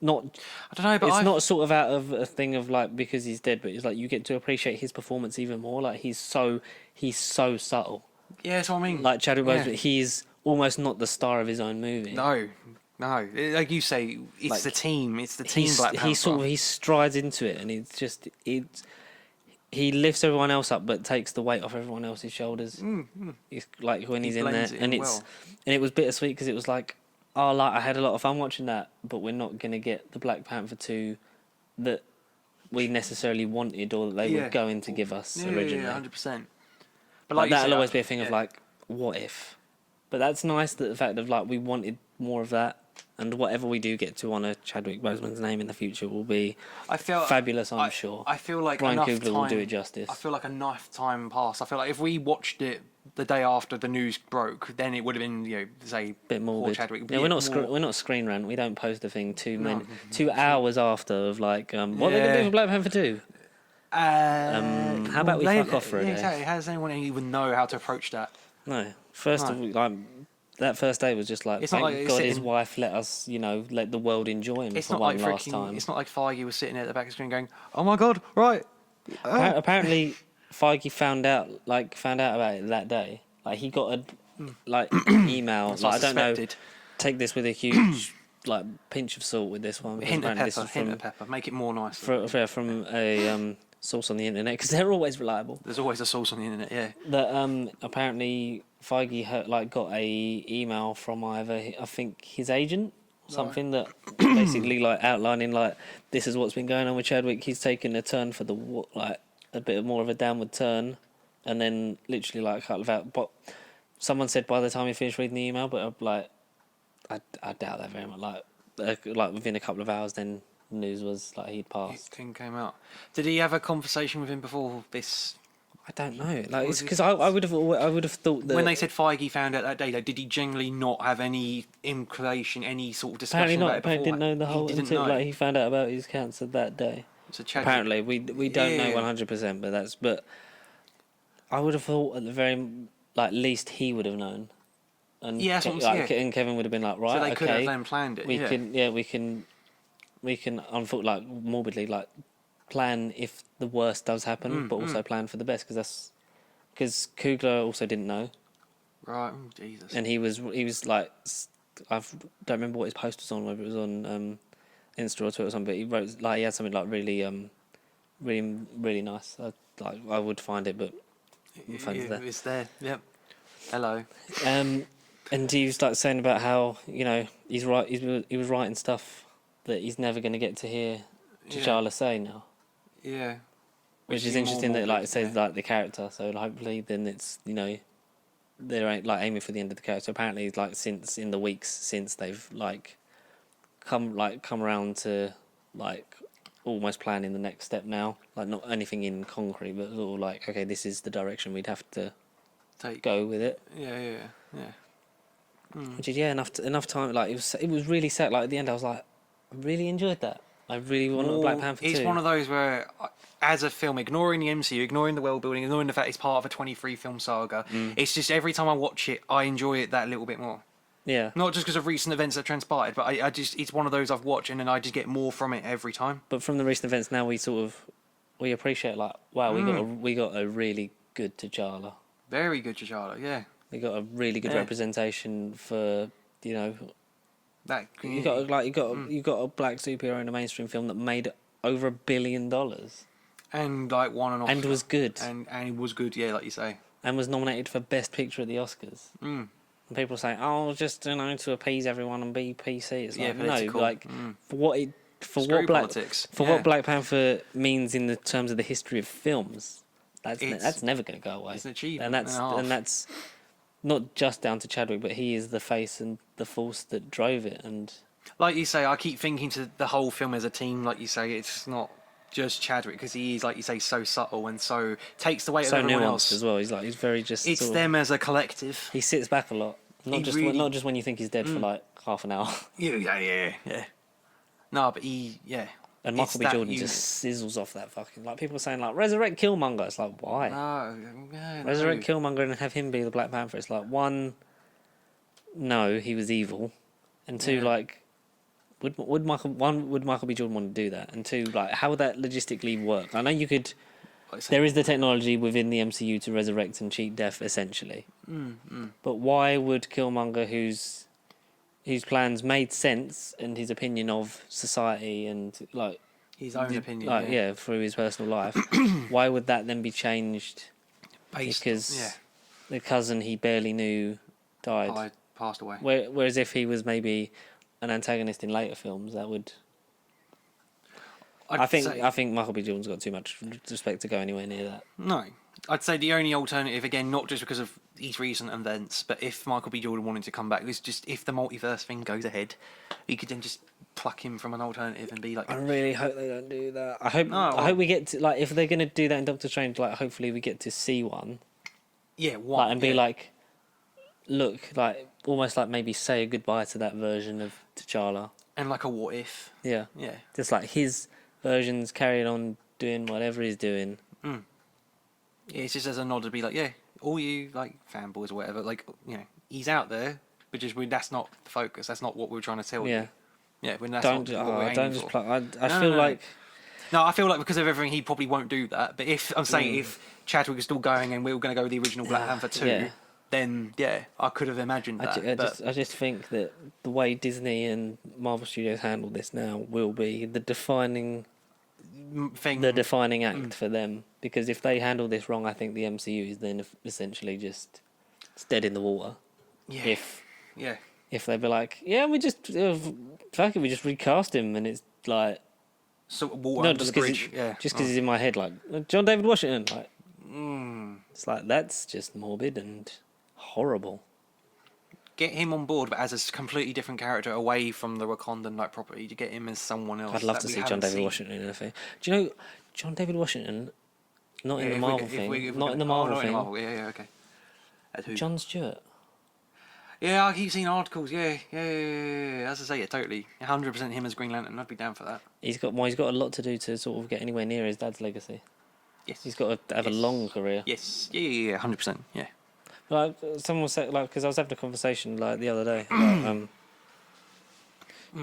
not.
I don't know, but
it's not sort of out of a thing of like because he's dead, but it's like you get to appreciate his performance even more. Like he's so subtle.
Yeah, that's what I mean.
Like Chadwick Boseman, he's almost not the star of his own movie.
No. Like you say, it's like, the team. It's the team. Black Panther.
He strides into it, and he lifts everyone else up, but takes the weight off everyone else's shoulders. It's like when he's in there, and it was bittersweet because it was like. Oh, like I had a lot of fun watching that, but we're not gonna get the Black Panther 2 that we necessarily wanted or that they were going to give us originally.
Yeah, 100%.
But like that'll always be a thing of like, what if? But that's nice that the fact of like we wanted more of that, and whatever we do get to honour Chadwick Boseman's name in the future will be fabulous. I'm sure.
I feel like
Ryan
enough
Coogler
time,
will do it justice.
I feel like enough time passed. I feel like if we watched it the day after the news broke, then it would have been, say,
bit more
Chadwick.
Yeah, we're not Screen Rant. We don't post a thing 2 hours after of like, what are they gonna do for Black Panther 2? How about we fuck off for a day?
Exactly. How does anyone even know how to approach that?
No. First of all, like that first day was just like,
it's
thank
not like
God his wife let us, let the world enjoy him for one last time.
It's not like Feige was sitting at the back of the screen going, "Oh my God, right."
Apparently, Feige found out about it that day. Like he got a email. Like I don't know. Take this with a huge pinch of salt with this one.
Hint of pepper. Make it more nice.
From a source on the internet because they're always reliable.
There's always a source on the internet, yeah.
That apparently Feige got a email from either I think his agent, something that basically like outlining like this is what's been going on with Chadwick. He's taken a turn for the like a bit more of a downward turn, and then literally like a couple of out. But someone said by the time he finished reading the email, but like I doubt that very much. Like within a couple of hours, then news was like he'd passed.
Thing came out. Did he have a conversation with him before this?
I don't know. Like it's because I would have thought that
when they said Feige found out that day, like, did he genuinely not have any inclination, any sort of discussion
apparently not.
about it
Apparently
before?
didn't know the whole until like he found out about his cancer that day.
So
apparently we don't know 100%, but I would have thought at the very like least he would have known. And and Kevin would have been like, right,
so they
okay,
could have then planned it.
We can unfortunately like morbidly like plan if the worst does happen, but also plan for the best because Coogler also didn't know.
Right, oh, Jesus.
And he was like, I don't remember what his post was on, whether it was on Insta or Twitter or something. But he wrote like he had something like really nice. I would find it, but
it's there. Yep. Hello.
And he was like saying about how he was writing stuff that he's never going to get to hear T'Challa say now.
Yeah.
Which is interesting that like it says like the character. So hopefully then it's they're like aiming for the end of the character. Apparently like since in the weeks since they've like come around to like almost planning the next step now. Like not anything in concrete, but sort of like okay, this is the direction we'd have to go with it.
Yeah.
Which is enough time. Like it was really sad. Like at the end, I was like, I really enjoyed that. I really want a Black Panther 2.
It's one of those where, as a film, ignoring the MCU, ignoring the world building, ignoring the fact it's part of a 23 film saga, it's just every time I watch it, I enjoy it that little bit more.
Yeah.
Not just because of recent events that transpired, but I just it's one of those I've watched and then I just get more from it every time.
But from the recent events now, we appreciate like wow, we got a really good T'Challa.
Very good T'Challa, yeah.
We got a really good representation for
that
you got a black superhero in a mainstream film that made over $1 billion
and like won an Oscar
and was good
and it was good, yeah, like you say,
and was nominated for Best Picture at the Oscars. And people say, oh, just to appease everyone and be PC. It's like no, like what Black Panther means in the terms of the history of films. That's never going to go away.
It's an achievement,
and that's not just down to Chadwick, but he is the face and the force that drove it. And
like you say, I keep thinking to the whole film as a team. Like you say, it's not just Chadwick because he is, like you say, so subtle and so takes the weight of everyone else
as well. He's very just.
It's them as a collective.
He sits back a lot, not just when you think he's dead for like half an hour.
Yeah. No, but
And Michael B. Jordan just sizzles off that fucking... Like, people are saying, like, resurrect Killmonger. It's like, why? Resurrect Killmonger and have him be the Black Panther. It's like, one, no, he was evil. And two, like, would Michael B. Jordan want to do that? And two, like, how would that logistically work? I know you could... There is the technology within the MCU to resurrect and cheat death, essentially. But why would Killmonger, whose plans made sense and his opinion of society and like
his own opinion,
through his personal life, why would that then be changed? Because the cousin he barely knew died,
passed away.
Whereas if he was maybe an antagonist in later films, that would. I think Michael B. Jordan's got too much respect to go anywhere near that.
No. I'd say the only alternative, again, not just because of these recent events, but if Michael B. Jordan wanted to come back, was just if the multiverse thing goes ahead, he could then just pluck him from an alternative and be like...
I really hope they don't do that. I hope we get to, like, if they're going to do that in Doctor Strange, like, hopefully we get to see one.
Yeah, one.
Like, and be like, look, like, almost like maybe say a goodbye to that version of T'Challa.
And like a what if.
Yeah. Just like his version's carrying on doing whatever he's doing.
Yeah, it's just as a nod to be like, yeah, all you like fanboys or whatever, like he's out there, but just that's not the focus. That's not what we're trying to tell you. Yeah, when that's not what we're aiming for.
I feel like.
No, I feel like because of everything, he probably won't do that. But if I'm saying if Chadwick is still going and we were going to go with the original Black Panther 2, then I could have imagined that.
I just think that the way Disney and Marvel Studios handle this now will be the defining
thing.
the defining act for them. Because if they handle this wrong, I think the MCU is then essentially just it's dead in the water.
Yeah.
If they'd be like, yeah, we just fuck it, we just recast him, and it's like
Sort of water
no,
under
just
the
because
bridge.
he's in my head, like John David Washington, like
Mm.
it's like that's just morbid and horrible.
Get him on board, but as a completely different character away from the Wakandan like property. To get him as someone else.
I'd love
that
to
we
see John
haven't
David
seen.
Washington in a film. Do you know John David Washington? Not in the
if
Marvel
we-
thing.
if we're
Not in the
gonna-
Marvel
not in
thing.
the Marvel. Yeah, okay. As who?
John Stewart.
Yeah, I keep seeing articles. Yeah. As I say, yeah, totally. 100% him as Green Lantern. I'd be down for that.
He's got a lot to do to sort of get anywhere near his dad's legacy.
Yes.
He's got to have a long career.
Yes. Yeah. 100%. Yeah.
Like someone said, like because I was having a conversation like the other day about,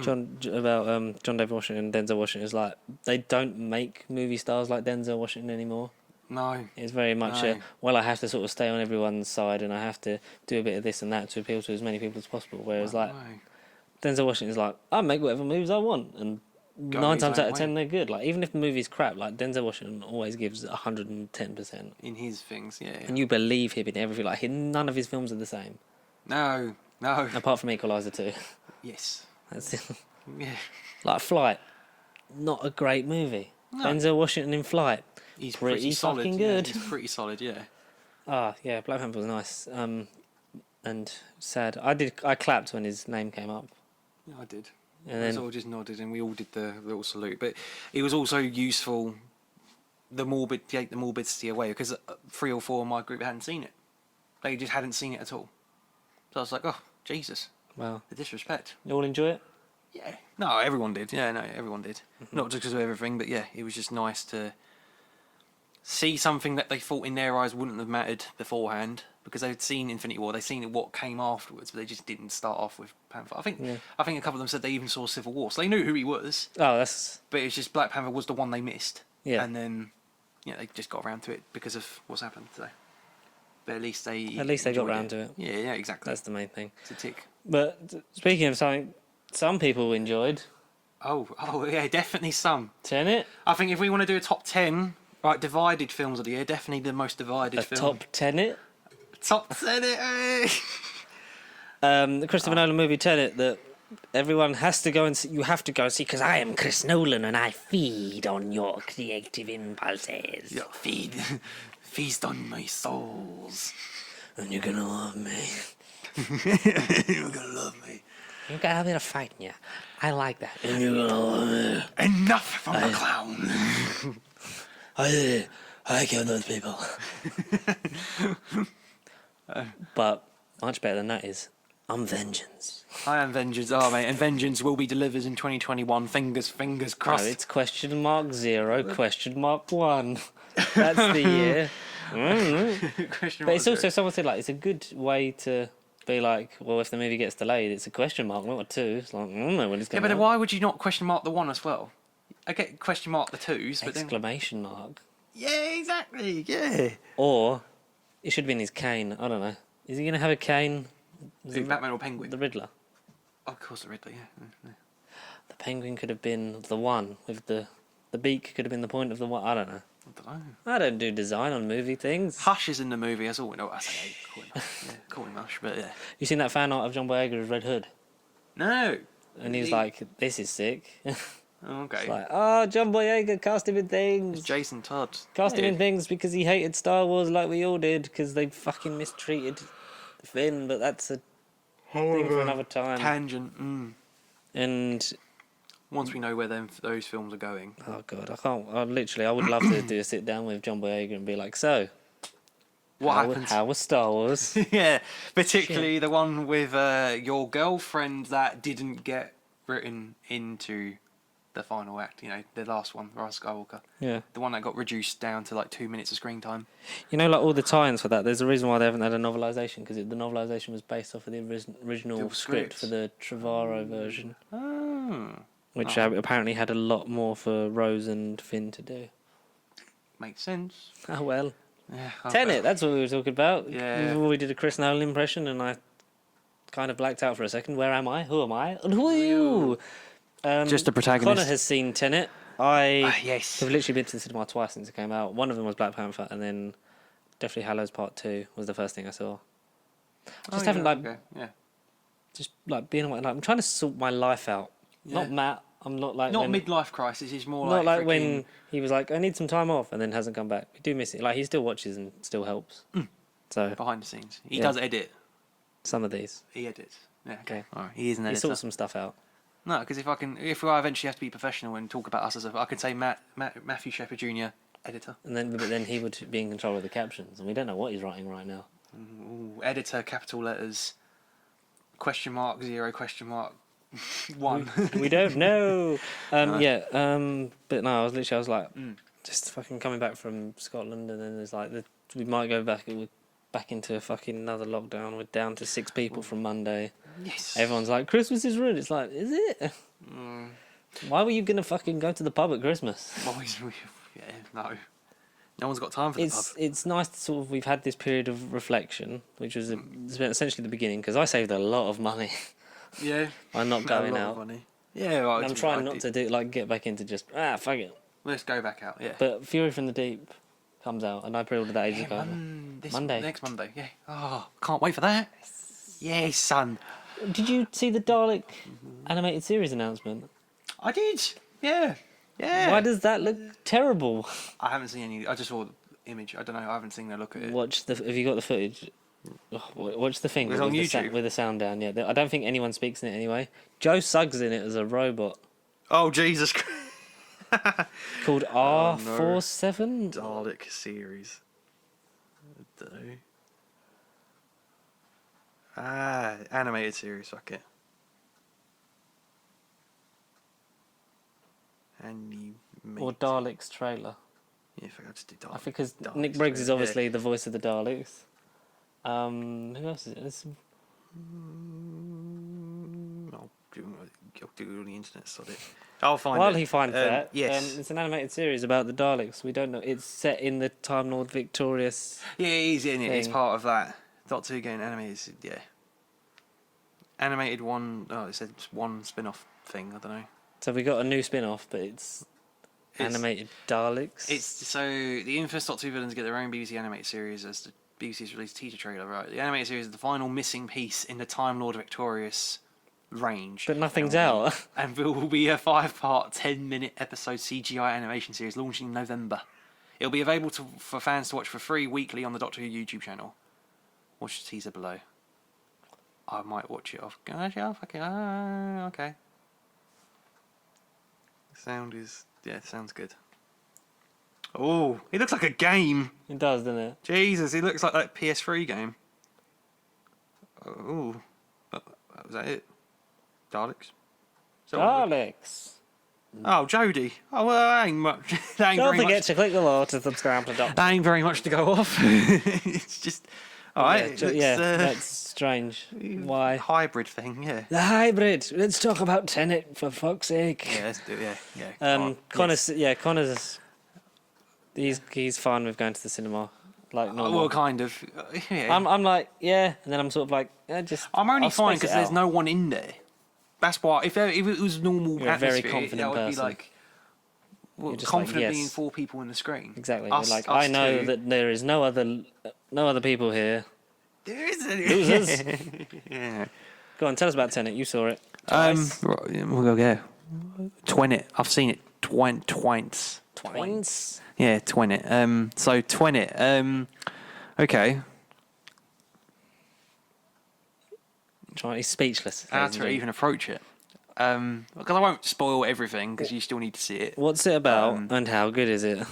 John David Washington and Denzel Washington. Is like they don't make movie stars like Denzel Washington anymore.
No.
It's very much I have to sort of stay on everyone's side and I have to do a bit of this and that to appeal to as many people as possible. Whereas like Denzel Washington's like I make whatever moves I want and.
Go
9
his
times
own
out of
way.
10 they're good. Like even if the movie's crap, like Denzel Washington always gives 110%.
In his things, yeah.
And you believe him in everything. Like none of his films are the same,
No.
apart from Equalizer 2.
Yes.
That's it.
Yeah.
Like Flight, not a great movie.
No.
Denzel Washington in Flight,
He's
pretty
solid.
fucking
Yeah,
good.
he's pretty solid, yeah.
Yeah, Black Panther was nice. And sad. I clapped when his name came up.
Yeah, I did.
And
We
then
all just nodded and we all did the little salute. But it was also useful, take the morbidity away, because 3 or 4 of my group hadn't seen it. They just hadn't seen it at all. So I was like, oh, Jesus,
wow,
the disrespect.
you all enjoy it.
Yeah. No, everyone did. Yeah, no, everyone did. Not just because of everything, but yeah, it was just nice to see something that they thought in their eyes wouldn't have mattered beforehand, because they'd seen Infinity War, they'd seen what came afterwards, but they just didn't start off with Panther. I think a couple of them said they even saw Civil War, so they knew who he was,
Oh, that's
but it's just Black Panther was the one they missed.
Yeah.
And then, they just got around to it because of what's happened today. But at least they
got
enjoyed
round to it.
Yeah, exactly.
That's the main thing.
It's a tick.
But speaking of something, some people enjoyed
Oh, yeah, definitely some.
Tenet.
I think if we want to do a top 10, right, divided films of the year, definitely the most divided
A
film.
top Tenet.
Top 10 it, eh?
The Christopher Nolan movie Tenet that everyone has to go and see. You have to go and see because I am Chris Nolan and I feed on your creative impulses.
Yeah, feast on my souls.
And you're gonna love me.
You're gonna love me.
You got a bit of fight in you. I like that. And you're gonna love me.
Enough from the clown.
I kill those people. But much better than that is I'm Vengeance.
I am Vengeance. Oh, mate, and Vengeance will be delivered in 2021. Fingers
No,
crossed.
it's $0, $1. That's the year.
Question
But it's
mark
also, someone said, like, it's a good way to be like, well, if the movie gets delayed, it's a question mark, not a 2. It's like, I don't know when it's
Yeah,
going to
but why would you not question mark the 1 as well? I get question mark the 2s, but then...
Exclamation mark.
Yeah, exactly, yeah.
Or it should have been his cane. I don't know. Is he going to have a cane?
Who, Batman or Penguin?
The Riddler.
Oh, of course, the Riddler, yeah.
The Penguin could have been the one with the beak could have been the point of the one. I don't know.
I don't know.
I don't do design on movie things.
Hush is in the movie, that's all we know. I say, call him Hush. Yeah, call him Hush, but yeah.
You seen that fan art of John Boyega as Red Hood?
No.
And he's like, this is sick.
Oh, okay.
It's like, oh, John Boyega, cast him in
It's
things.
Jason Todd.
Cast him in things because he hated Star Wars like we all did because they fucking mistreated Finn, but that's a thing for another time.
Tangent.
And
Once we know where those films are going.
oh god, I would love to do a sit down with John Boyega and be like, so
What happened?
How was Star Wars?
Yeah, particularly the one with your girlfriend that didn't get written into the final act, the last one, Rise of Skywalker.
Yeah.
The one that got reduced down to like 2 minutes of screen time.
You know, like all the tie-ins for that, there's a reason why they haven't had a novelisation, because the novelisation was based off of the original
The
script
script.
for the Trevorrow version,
Oh.
which apparently had a lot more for Rose and Finn to do.
Makes sense.
Oh well.
Yeah.
Tenet, that's what we were talking about.
Yeah.
We did a Chris Nolan impression and I kind of blacked out for a second. Where am I? Who am I? And who are you?
Just a protagonist.
Conor has seen Tenet.
Yes.
have literally been to the cinema twice since it came out. One of them was Black Panther, and then definitely Hallows Part 2 was the first thing I saw. Just haven't just like being like I'm trying to sort my life out.
Yeah.
Not Matt. I'm not like
Not
when,
midlife crisis. It's more
not like
freaking...
when he was like, I need some time off, and then hasn't come back. We do miss it. Like he still watches and still helps. So
behind the scenes. He
Yeah.
does edit.
some of these,
He edits. Yeah.
Okay.
All right. He is an
he
editor.
sorts some stuff out.
No, because if I eventually have to be professional and talk about us as I could say Matthew Shepard Jr. editor.
But then he would be in control of the captions, and we don't know what he's writing right now.
Ooh, editor, capital letters, question mark, 0, question mark, 1.
We don't know.
No.
But no, I was like, just fucking coming back from Scotland, and then there's like we might go back into a fucking another lockdown. We're down to 6 people from Monday.
Yes.
Everyone's like, Christmas is ruined. It's like, is it? Why were you gonna fucking go to the pub at Christmas?
Yeah, no. No one's got time for the pub.
It's nice to sort of we've had this period of reflection, which was essentially the beginning, because I saved a lot of money.
Yeah.
by not going
A lot
out.
of money. Yeah, right.
And I'm trying not to get back into just fuck it.
Let's go back out. Yeah.
But Fury from the Deep comes out, and I pre-ordered that ages ago. Monday.
Next Monday. Yeah. Oh, can't wait for that. Yes, son.
Did you see the Dalek animated series announcement?
I did. Yeah. Yeah.
Why does that look terrible?
I haven't seen any. I just saw the image. I don't know. I haven't seen a look at it.
Have you got the footage? Watch the thing
It's on YouTube.
with the sound down. Yeah, I don't think anyone speaks in it anyway. Joe Suggs in it as a robot
Oh, Jesus Christ.
called R47.
Dalek series. Animated series, fuck it.
Or Daleks trailer.
Yeah, if I just do Dalek.
I think because
Daleks
Nick Briggs is
trailer,
obviously the voice of the Daleks. Who else is it?
I'll do it on the internet, sod it. I'll find
While
it.
he finds that,
yes.
it's an animated series about the Daleks. We don't know. It's set in the Time Lord Victorious.
Yeah, he's in it. It's
thing.
part of that. Doctor Who getting animated, yeah. Animated one, it said one spin-off thing, I don't know.
So we got a new spin-off, but it's animated Daleks.
It's so the infamous Doctor Who villains get their own BBC animated series as the BBC's released teaser trailer, right? The animated series is the final missing piece in the Time Lord Victorious range.
But nothing's out.
And it will be a 5-part, 10-minute episode CGI animation series launching in November. It'll be available for fans to watch for free weekly on the Doctor Who YouTube channel. Watch the teaser below. I might watch it off. Okay. Sounds good. Oh, it looks like a game.
It does, doesn't it?
Jesus, it looks like that PS3 game. Oh, was that it? Daleks?
Daleks.
Oh, Jodie. Oh, well, that ain't much. That ain't
Don't
very
forget
much.
to click the law to subscribe to Doctor.
That ain't very much to go off. It's just... Alright,
that's strange. Why?
Hybrid thing, yeah.
The hybrid. Let's talk about Tenet, for fuck's sake.
Yeah, let's do it, yeah.
Connor's... He's fine with going to the cinema, like normal.
Well, kind of. Yeah.
I'm like, yeah, and then I'm sort of like, just.
I'm only
I'll
fine
space
because
it
there's
out.
no one in there. That's why. If it was normal
You're a very
atmosphere,
confident
that would be
person.
like
You're just
confident
like,
being
yes.
4 people in the screen.
Exactly.
Us-
You're like,
us
I know
two.
that there is no other people here.
There isn't.
Losers.
Yeah.
Go on, tell us about Tenet. You saw it.
Right,
Twice.
we'll go. Yeah. Tenet. I've seen it twice.
Twice.
Yeah, Tenet. So Tenet. Okay.
He's speechless.
How to even approach it. Because I won't spoil everything because you still need to see it.
What's it about and how good is it?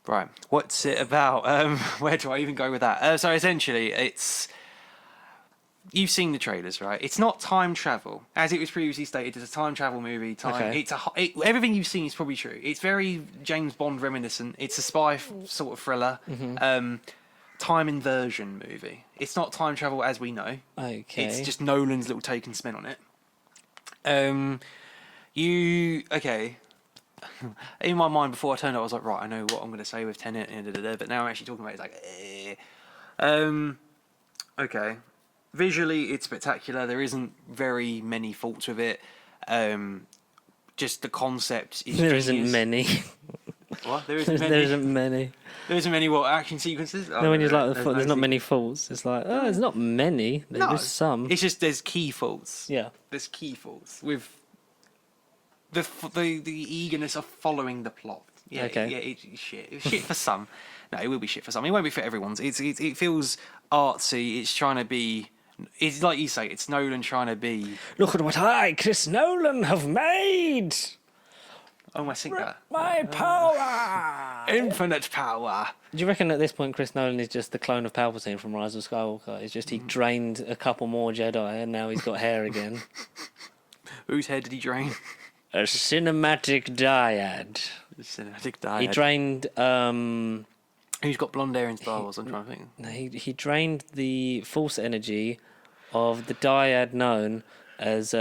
Right. What's it about? Where do I even go with that? So essentially, it's... You've seen the trailers, right? It's not time travel. As it was previously stated, it's a time travel movie.
Okay.
Everything you've seen is probably true. It's very James Bond reminiscent. It's a spy sort of thriller. Time inversion movie. It's not time travel as we know.
Okay.
It's just Nolan's little take and spin on it. Okay. In my mind, before I turned it, I was like, right, I know what I'm going to say with Tenet, but now I'm actually talking about it, it's like, okay. Visually, it's spectacular. There isn't very many faults with it. just the concept is
There
genius.
isn't many.
What? There isn't many.
There isn't many.
There isn't many what action sequences.
No, when you're like, there's
no
not many faults. It's like, oh, there's not many. There's some.
It's just there's key faults.
Yeah.
There's key faults with the eagerness of following the plot. Yeah,
Okay.
Yeah, it's shit. It's shit for some. No, it will be shit for some. It won't be for everyone's. It feels artsy. It's trying to be. It's like you say. It's Nolan trying to be.
Look at what I, Chris Nolan, have made.
Oh, I think that.
My power.
Infinite power.
Do you reckon at this point Chris Nolan is just the clone of Palpatine from Rise of Skywalker? It's just he drained a couple more Jedi and now he's got hair again.
Whose hair did he drain?
A cinematic dyad.
Cinematic dyad.
He drained.
Who's got blonde hair in Star Wars? I'm trying to think.
No, he drained the force energy of the dyad known as.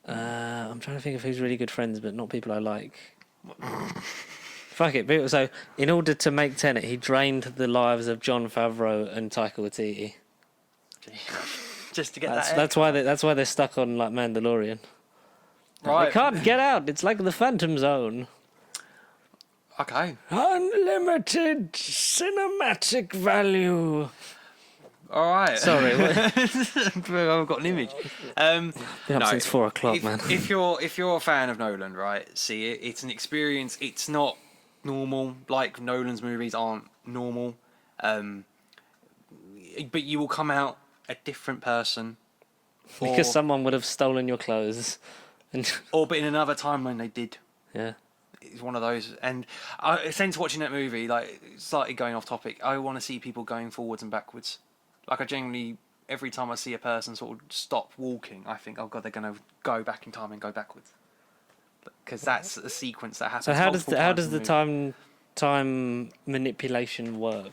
I'm trying to think of who's really good friends, but not people I like. Fuck it. So, in order to make Tenet, he drained the lives of Jon Favreau and Taika Waititi.
Just to get
That's why they're stuck on like Mandalorian.
Right.
They can't get out. It's like the Phantom Zone.
Okay.
Unlimited cinematic value.
All right.
Sorry,
I've got an image.
Been up since 4 o'clock, man.
If you're a fan of Nolan, right? See it. It's an experience. It's not normal. Like Nolan's movies aren't normal. But you will come out a different person.
Because someone would have stolen your clothes.
But in another timeline they did.
Yeah.
It's one of those. And since watching that movie, like slightly going off topic, I want to see people going forwards and backwards. Like I genuinely, every time I see a person sort of stop walking, I think, oh god, they're going to go back in time and go backwards. Because that's a sequence that happens.
So how does the
movie.
time manipulation work?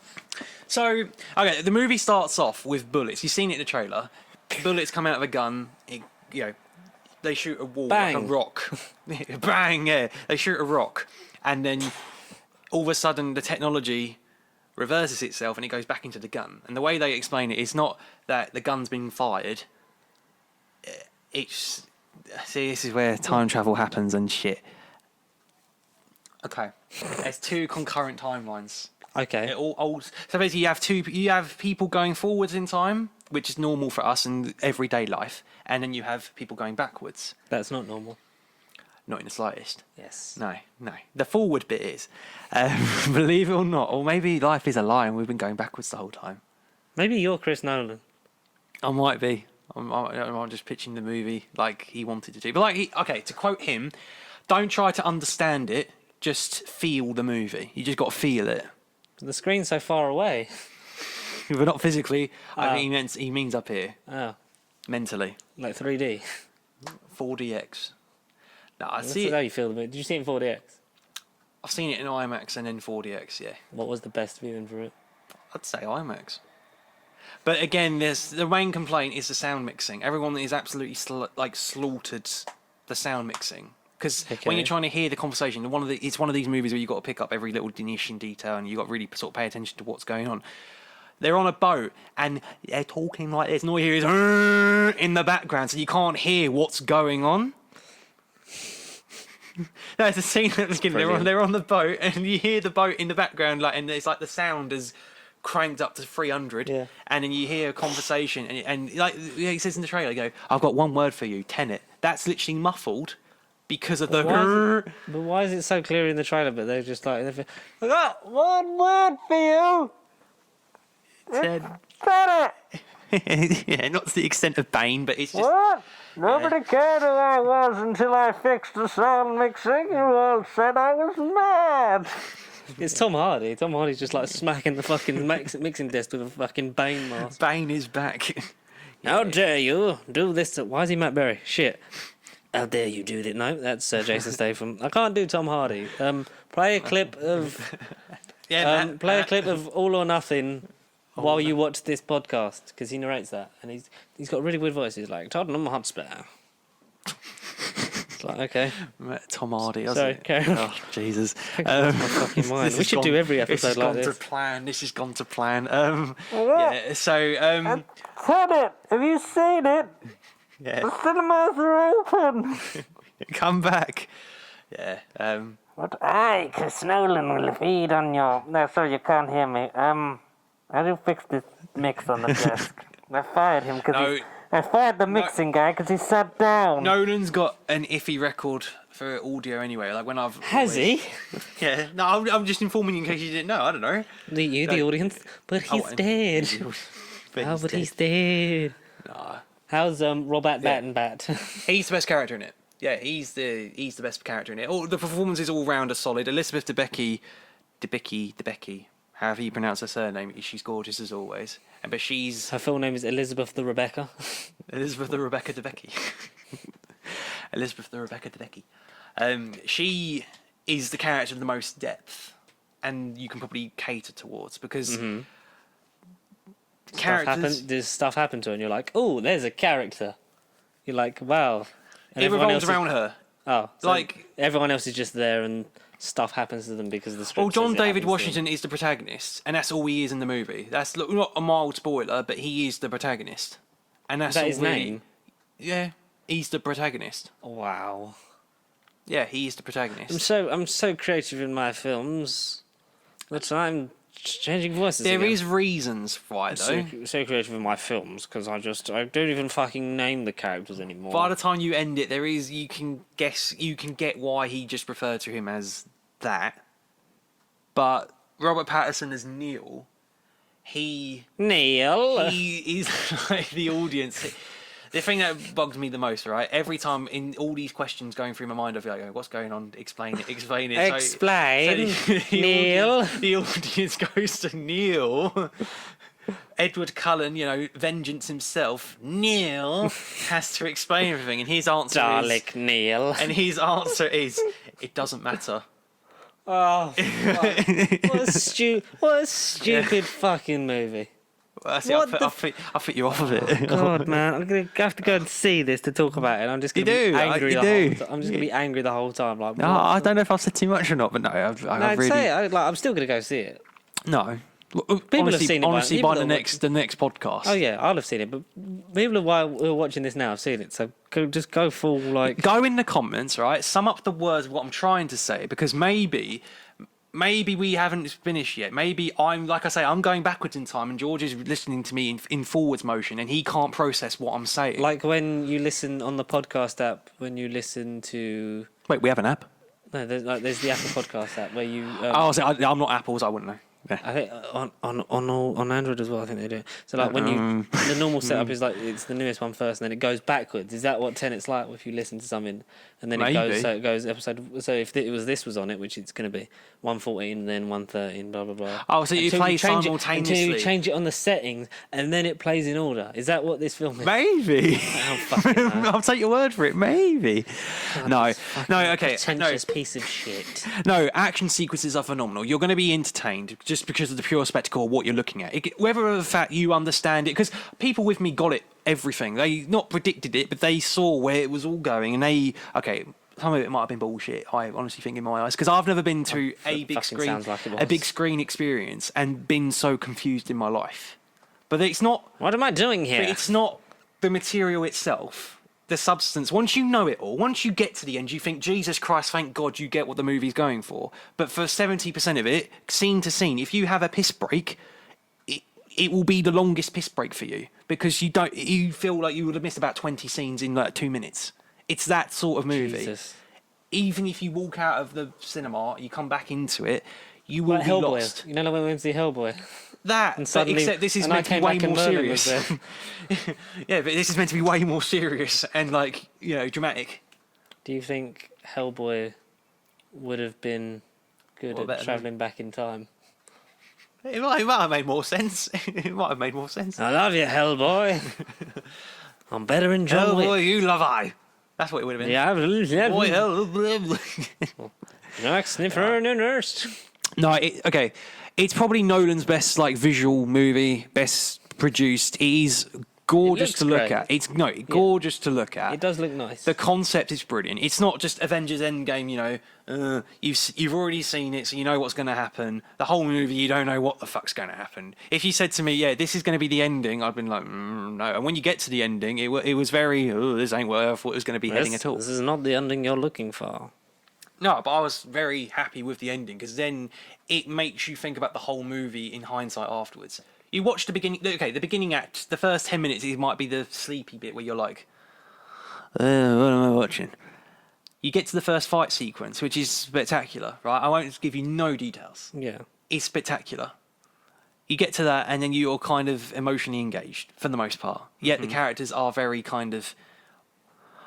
So okay, the movie starts off with bullets. You've seen it in the trailer. Bullets come out of a gun. They shoot a wall,
Bang.
like a rock. Bang! Yeah, they shoot a rock, and then all of a sudden the technology reverses itself and it goes back into the gun. And the way they explain it is not that the gun's been fired. It's this is where time travel happens and shit. Okay, there's 2 concurrent timelines.
Okay.
So basically, you have people going forwards in time, which is normal for us in everyday life, and then you have people going backwards.
That's not normal.
Not in the slightest.
Yes.
No. The forward bit is, believe it or not, or maybe life is a lie and we've been going backwards the whole time.
Maybe you're Chris Nolan.
I might be. I'm just pitching the movie like he wanted to do. But to quote him, don't try to understand it. Just feel the movie. You just got to feel it.
The screen's so far away.
But not physically. I think he means up here.
Oh.
Mentally.
Like 3D.
4DX. No,
That's how you feel the movie. Did you see it in 4DX?
I've seen it in IMAX and then 4DX, yeah.
What was the best viewing for it?
I'd say IMAX. But again, the main complaint is the sound mixing. Everyone is absolutely slaughtered the sound mixing. Because when you're trying to hear the conversation, it's one of these movies where you've got to pick up every little diminution detail and you've got to really sort of pay attention to what's going on. They're on a boat and they're talking like this, and all you hear is in the background, so you can't hear what's going on. There's a scene at the beginning. They're on the boat, and you hear the boat in the background, and it's like the sound is cranked up to 300, and then you hear a conversation, and like he says in the trailer, "Go, I've got one word for you, Tenet." That's literally muffled because of the.
But why is it so clear in the trailer? But they're just like, "I got one word for you."
Tenet. Yeah, not to the extent of Bane, but it's just.
What? Nobody cared who I was until I fixed the sound mixing. You all said I was mad. It's Tom Hardy. Tom Hardy's just like smacking the fucking mixing desk with a fucking Bane mask.
Bane is back.
How dare you do this to... Why is he Matt Berry? Shit. How dare you do that? No, that's Jason Statham. I can't do Tom Hardy. Play a clip of... play a clip of All or Nothing while you watch this podcast, because he narrates that, and he's got a really weird voice. He's like, Tottenham Hotspur. It's like, okay.
Tom Hardy,
Sorry, carry on.
Oh, Jesus.
My fucking mind. We should do every episode like this.
This has gone to plan. Yeah, so...
Tenet, have you seen it?
Yeah.
The cinemas are open.
Come back. Yeah.
What? Aye, Chris Nolan will feed on your... No, sorry, you can't hear me. How do you fix this mix on the desk? I fired him because I fired the mixing guy because he sat down.
Nolan's got an iffy record for audio anyway. Like when I've...
Has he?
Yeah. No, I'm just informing you in case you didn't know. I don't know.
The audience? But he's dead. But he's dead.
Nah.
How's Robert Bat?
He's the best character in it. Yeah, he's the best character in it. All the performances all round are solid. Elizabeth Debicki, however you pronounce her surname, she's gorgeous as always. But she's...
Her full name is Elizabeth the Rebecca.
Elizabeth the Rebecca Debicki. Elizabeth the Rebecca Debicki. She is the character of the most depth, and you can probably cater towards because
Does stuff happen to her, and you're like, oh, there's a character. You're like, wow. And
it revolves around her.
Oh, so
like
everyone else is just there, and stuff happens to them because of the script.
Well, John David Washington is the protagonist, and that's all he is in the movie. That's not a mild spoiler, but he is the protagonist, and that's
is that
all
his
really,
name?
Yeah, he's the protagonist.
Wow.
Yeah, he is the protagonist.
I'm so creative in my films that I'm changing voices.
There
again.
is reasons why though.
So creative in my films because I don't even fucking name the characters anymore.
By the time you end it, you can get why he just referred to him as that. But Robert Pattinson as Neil,
Neil.
He is like the audience. The thing that bugs me the most, right? Every time in all these questions going through my mind, I feel like, what's going on? Explain it. Explain it.
Explain,
Neil. The audience goes to Neil. Edward Cullen, Vengeance himself. Neil has to explain everything, and his answer
Dalek Neil.
And his answer is, it doesn't matter.
Oh, what a stupid fucking movie.
Well, I'll fit you off of it.
God, man, I'm gonna have to go and see this to talk about it. I'm just gonna be angry. I'm just gonna be angry the whole time. Like,
no, I don't know if I've said too much or not, but no, I've really.
Say it. I'm still gonna go see it.
No,
People have seen it.
Honestly, by the next podcast.
Oh yeah, I'll have seen it. But people who are watching this now have seen it. So go full like.
Go in the comments, right? Sum up the words of what I'm trying to say, because maybe we haven't finished yet. Maybe I'm going backwards in time, and George is listening to me in forwards motion, and he can't process what I'm saying.
Like when you listen on the podcast app, when you listen to.
Wait, we have an app?
No, there's the Apple Podcast app where you.
I'm not Apple's. I wouldn't know. Yeah.
I think on Android as well. I think they do. So like when you the normal setup is like it's the newest one first, and then it goes backwards. Is that what Tenet's like? If you listen to something, and then it goes episode. So if this was on it, which it's going to be 114, then 113, blah blah blah.
Oh, so you play simultaneously.
Until you change it on the settings, and then it plays in order. Is that what this film is?
Maybe. I'll take your word for it. Maybe.
God,
no. Okay.
Pretentious piece of shit.
No, action sequences are phenomenal. You're going to be entertained just because of the pure spectacle of what you're looking at. Whether the fact you understand it, because people with me got it, everything. They not predicted it, but they saw where it was all going, and some of it might have been bullshit. I honestly think in my eyes, because I've never been to a big screen experience and been so confused in my life. But it's not.
What am I doing here?
But it's not the material itself. The substance, once you know it all, once you get to the end, you think, Jesus Christ, thank God you get what the movie's going for. But for 70% of it, scene to scene, if you have a piss break, it will be the longest piss break for you, because you feel like you would have missed about 20 scenes in like 2 minutes. It's that sort of movie.
Jesus.
Even if you walk out of the cinema, you come back into it, you will be lost.
You know when we went to see Hellboy?
Except this is meant to be way more serious. Yeah, but this is meant to be way more serious and dramatic.
Do you think Hellboy would have been good at travelling back in time?
It might have made more sense. I
love you, Hellboy. I'm better in John Wick.
Hellboy, you love I. That's what it would have been.
Yeah,
boy,
Next, sniffer and a nurse.
No, it's probably Nolan's best visual movie, best produced. It is
gorgeous
looks
to look
great.
at. It's gorgeous to look at.
It does look nice.
The concept is brilliant. It's not just Avengers Endgame, you know, you've already seen it, so you know what's going to happen. The whole movie, you don't know what the fuck's going to happen. If you said to me, yeah, this is going to be the ending, I'd been like, no. And when you get to the ending, it was very, this ain't where I thought it was going to be heading at all.
This is not the ending you're looking for.
No, but I was very happy with the ending, because then it makes you think about the whole movie in hindsight afterwards. You watch the beginning, okay, the beginning act, the first 10 minutes, it might be the sleepy bit where you're like, what am I watching? You get to the first fight sequence, which is spectacular, right? I won't give you no details.
Yeah.
It's spectacular. You get to that, and then you're kind of emotionally engaged, for the most part. Yet the characters are very kind of,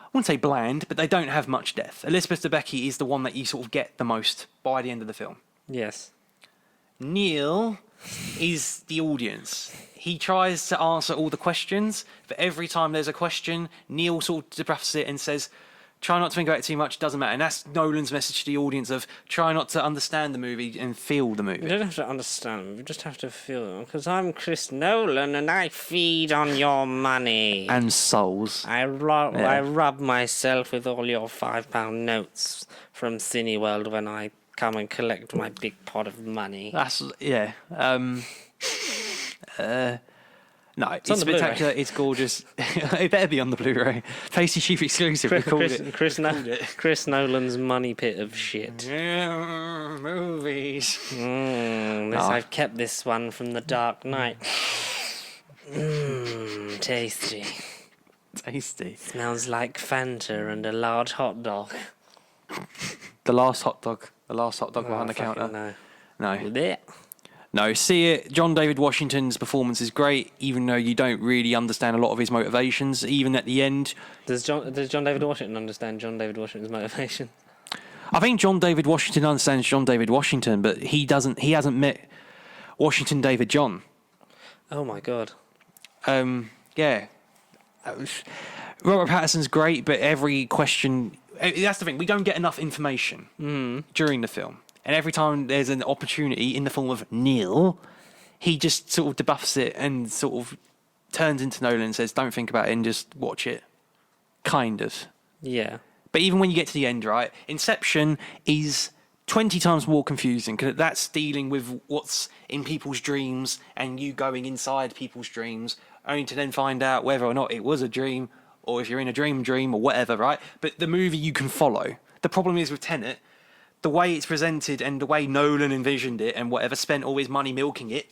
I wouldn't say bland, but they don't have much depth. Elizabeth Debicki is the one that you sort of get the most by the end of the film.
Yes.
Neil is the audience. He tries to answer all the questions, but every time there's a question, Neil sort of debuffs it and says, try not to think about it too much, it doesn't matter. And that's Nolan's message to the audience of try not to understand the movie and feel the movie.
You don't have to understand them, you just have to feel them. Because I'm Chris Nolan and I feed on your money.
And souls.
I rub myself with all your £5 notes from Cineworld when I come and collect my big pot of money.
That's, yeah. No, it's
on the
spectacular.
Blu-ray.
It's gorgeous. It better be on the Blu-ray. Tasty Sheep exclusive. We called it.
Chris Nolan's money pit of shit.
Yeah, movies.
I've kept this one from the Dark Knight. Tasty.
Tasty.
Smells like Fanta and a large hot dog.
The last hot dog behind the counter. No.
Blech.
No, see it. John David Washington's performance is great, even though you don't really understand a lot of his motivations. Even at the end,
Does John David Washington understand John David Washington's motivation?
I think John David Washington understands John David Washington, but he doesn't. He hasn't met Washington David John.
Oh my god.
Yeah. Robert Pattinson's great, but every question. That's the thing. We don't get enough information during the film. And every time there's an opportunity in the form of Neil, he just sort of debuffs it and sort of turns into Nolan and says, don't think about it and just watch it. Kind of.
Yeah.
But even when you get to the end, right, Inception is 20 times more confusing because that's dealing with what's in people's dreams and you going inside people's dreams only to then find out whether or not it was a dream or if you're in a dream or whatever, right? But the movie you can follow. The problem is with Tenet, the way it's presented and the way Nolan envisioned it and whatever spent all his money milking it,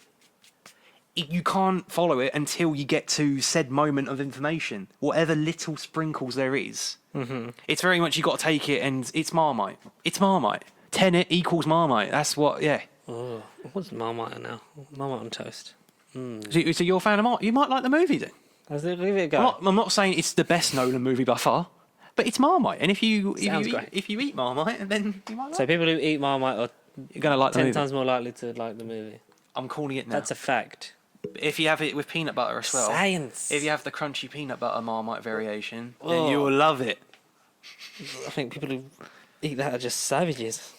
you can't follow it until you get to said moment of information. Whatever little sprinkles there is. Mm-hmm. It's very much you got to take it and it's Marmite. It's Marmite. Tenet equals Marmite. That's what, yeah.
Oh, what's Marmite now? Marmite on toast.
So you're a fan of Marmite? You might like the movie then.
Give it a go.
I'm not saying it's the best Nolan movie by far. But it's Marmite, and if you eat Marmite, then you might like it.
So people who eat Marmite are
You're going to like the
10
movie.
times more likely to like the movie.
I'm calling it now.
That's a fact.
If you have it with peanut butter as well.
Science.
If you have the crunchy peanut butter Marmite variation, then you will love it.
I think people who eat that are just savages.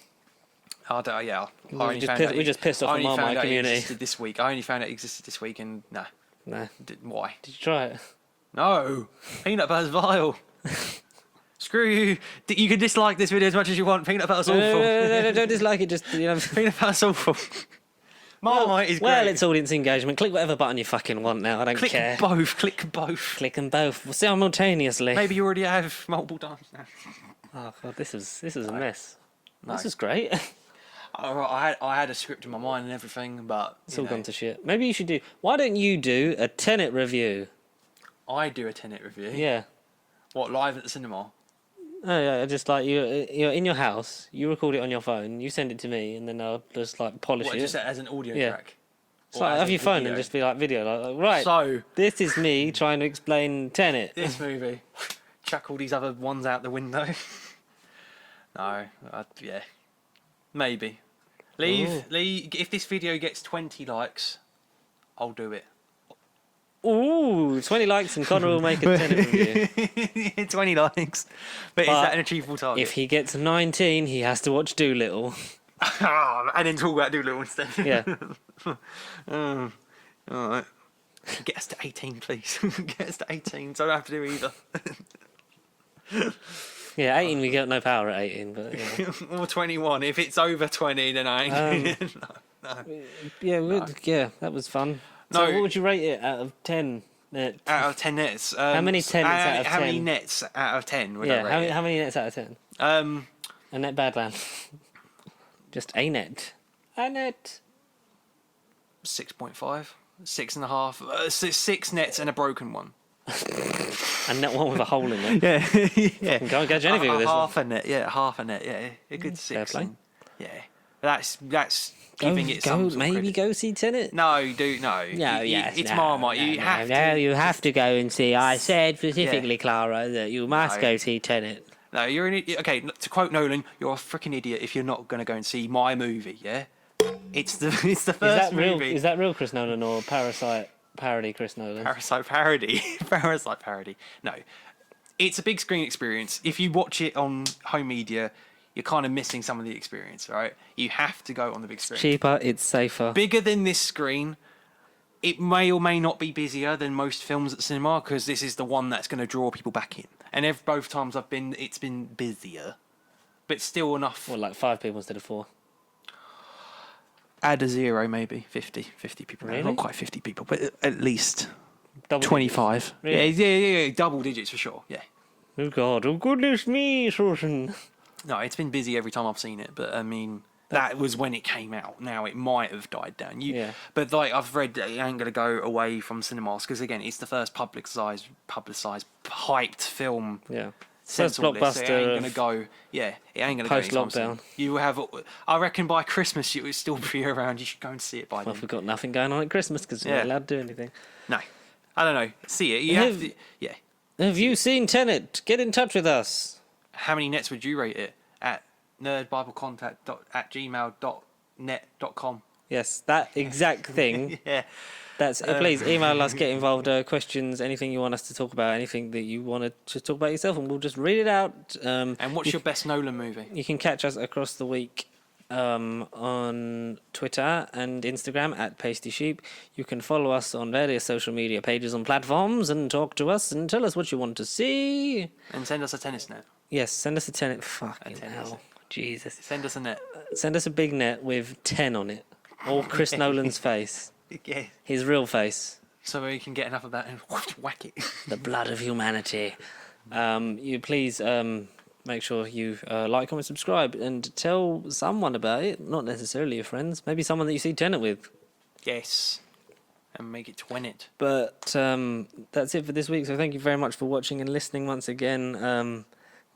Yeah.
We just pissed off the Marmite community.
I only found out it existed this week, and no. Why?
Did you try it?
No. Peanut butter's vile. Screw you. You can dislike this video as much as you want. Peanut butter's awful.
No, don't dislike it. Just
Peanut butter's awful. Marmite is great.
Well, it's audience engagement. Click whatever button you fucking want now. I don't care.
Click both.
Click them both simultaneously.
Maybe you already have multiple times now.
Oh god, this is a mess. No. This is great.
I had a script in my mind and everything, but
it's all gone to shit. Maybe you should do. Why don't you do a Tenet review?
I do a Tenet review.
Yeah.
What, live at the cinema?
Oh yeah, just like you're in your house, you record it on your phone, you send it to me, and then I'll just like polish it.
Just as an audio track?
It's like have your phone and just be like video, like right. So this is me trying to explain Tenet.
This movie. Chuck all these other ones out the window. No, yeah, maybe. Leave. If this video gets 20 likes, I'll do it.
Ooh, 20 likes and Conor will make a Tenet review.
20 likes. But is that an achievable target?
If he gets 19, he has to watch Dolittle.
And then talk about Dolittle instead.
Yeah.
Alright. Get us to 18, please. Get us to 18, so I don't have to do either.
Yeah, 18, we got no power at 18, but yeah.
Or 21. If it's over 20, then I ain't. No.
Yeah, that was fun.
No.
So what would you rate it out of 10?
Out of 10 nets.
How many 10 nets out of 10?
How many nets out of 10 would I rate it?
How many nets out of 10? A net Badland. Just a net. A net.
6.5. 6.5. 6 nets and a broken one.
And that one with a hole in it.
Yeah.
Can't catch anything with this
half
one.
a net, half a net, yeah. A good
Fair
6.
play.
Yeah. That's giving it some sort of credit.
Go see Tenet.
No. It's Marmite. You have to.
No, you have to go and see. I said specifically, Clara, that you must go see Tenet.
No, you're an idiot. Okay, to quote Nolan, you're a freaking idiot if you're not going to go and see my movie, yeah? It's the first movie.
Is that real Chris Nolan or Parasite parody Chris Nolan?
Parasite parody. Parasite parody. No. It's a big screen experience. If you watch it on home media, you're kind of missing some of the experience, right? You have to go on the big screen.
Cheaper, it's safer.
Bigger than this screen. It may or may not be busier than most films at cinema because this is the one that's going to draw people back in. And both times I've been, it's been busier, but still enough.
Well, like 5 people instead of 4.
Add a 0, maybe 50 people.
Really?
Not quite 50 people, but at least
Double
25.
Really?
Yeah, double digits for sure. Yeah.
Oh God! Oh goodness me, Susan.
No, it's been busy every time I've seen it, but I mean, that was when it came out. Now it might have died down. But like I've read that it ain't gonna go away from cinemas because again, it's the first publicised, hyped film.
Yeah.
Since
First
all this, so
blockbuster
it ain't gonna go. Yeah, it ain't gonna go anytime
post-lockdown.
soon. You have. I reckon by Christmas it will still be around. You should go and see it by
Well,
then.
if we've got nothing going on at Christmas because we're not allowed to do anything.
No, I don't know. See it. You have to. Yeah.
Have you seen Tenet? Get in touch with us.
How many nets would you rate it at nerdbiblecontact@gmail.net.com?
Yes, that exact thing.
Yeah.
That's please email us, get involved, questions, anything you want us to talk about, anything that you want to talk about yourself, and we'll just read it out.
And what's your best Nolan movie?
You can catch us across the week on Twitter and Instagram at Pasty Sheep. You can follow us on various social media pages and platforms and talk to us and tell us what you want to see.
And send us a tennis net.
Yes, send us a Tenet. Fucking hell. Jesus.
Send us a net.
Send us a big net with 10 on it. Or Chris Nolan's face.
Yeah.
His real face.
So we can get enough of that and whack it.
The blood of humanity. You please make sure you like, comment, subscribe, and tell someone about it. Not necessarily your friends. Maybe someone that you see Tenet with.
Yes. And make it Tenet.
But that's it for this week. So thank you very much for watching and listening once again.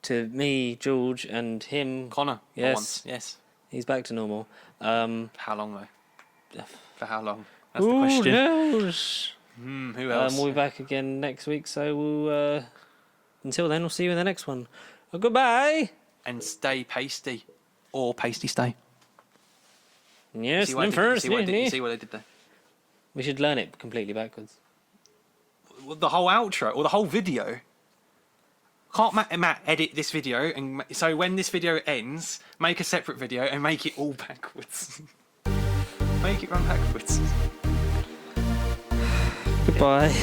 To me, George, and him.
Conor.
Yes.
Once. Yes.
He's back to normal.
For how long though? For how long? That's
Who
the question.
knows?
Who else?
We'll be back again next week. So we'll, until then, we'll see you in the next one. Goodbye.
And stay pasty. Or pasty stay.
Yes,
You see what I did there?
We should learn it completely backwards.
Well, the whole outro or the whole video. Can't Matt edit this video and so when this video ends, make a separate video and make it all backwards. Make it run backwards.
Goodbye.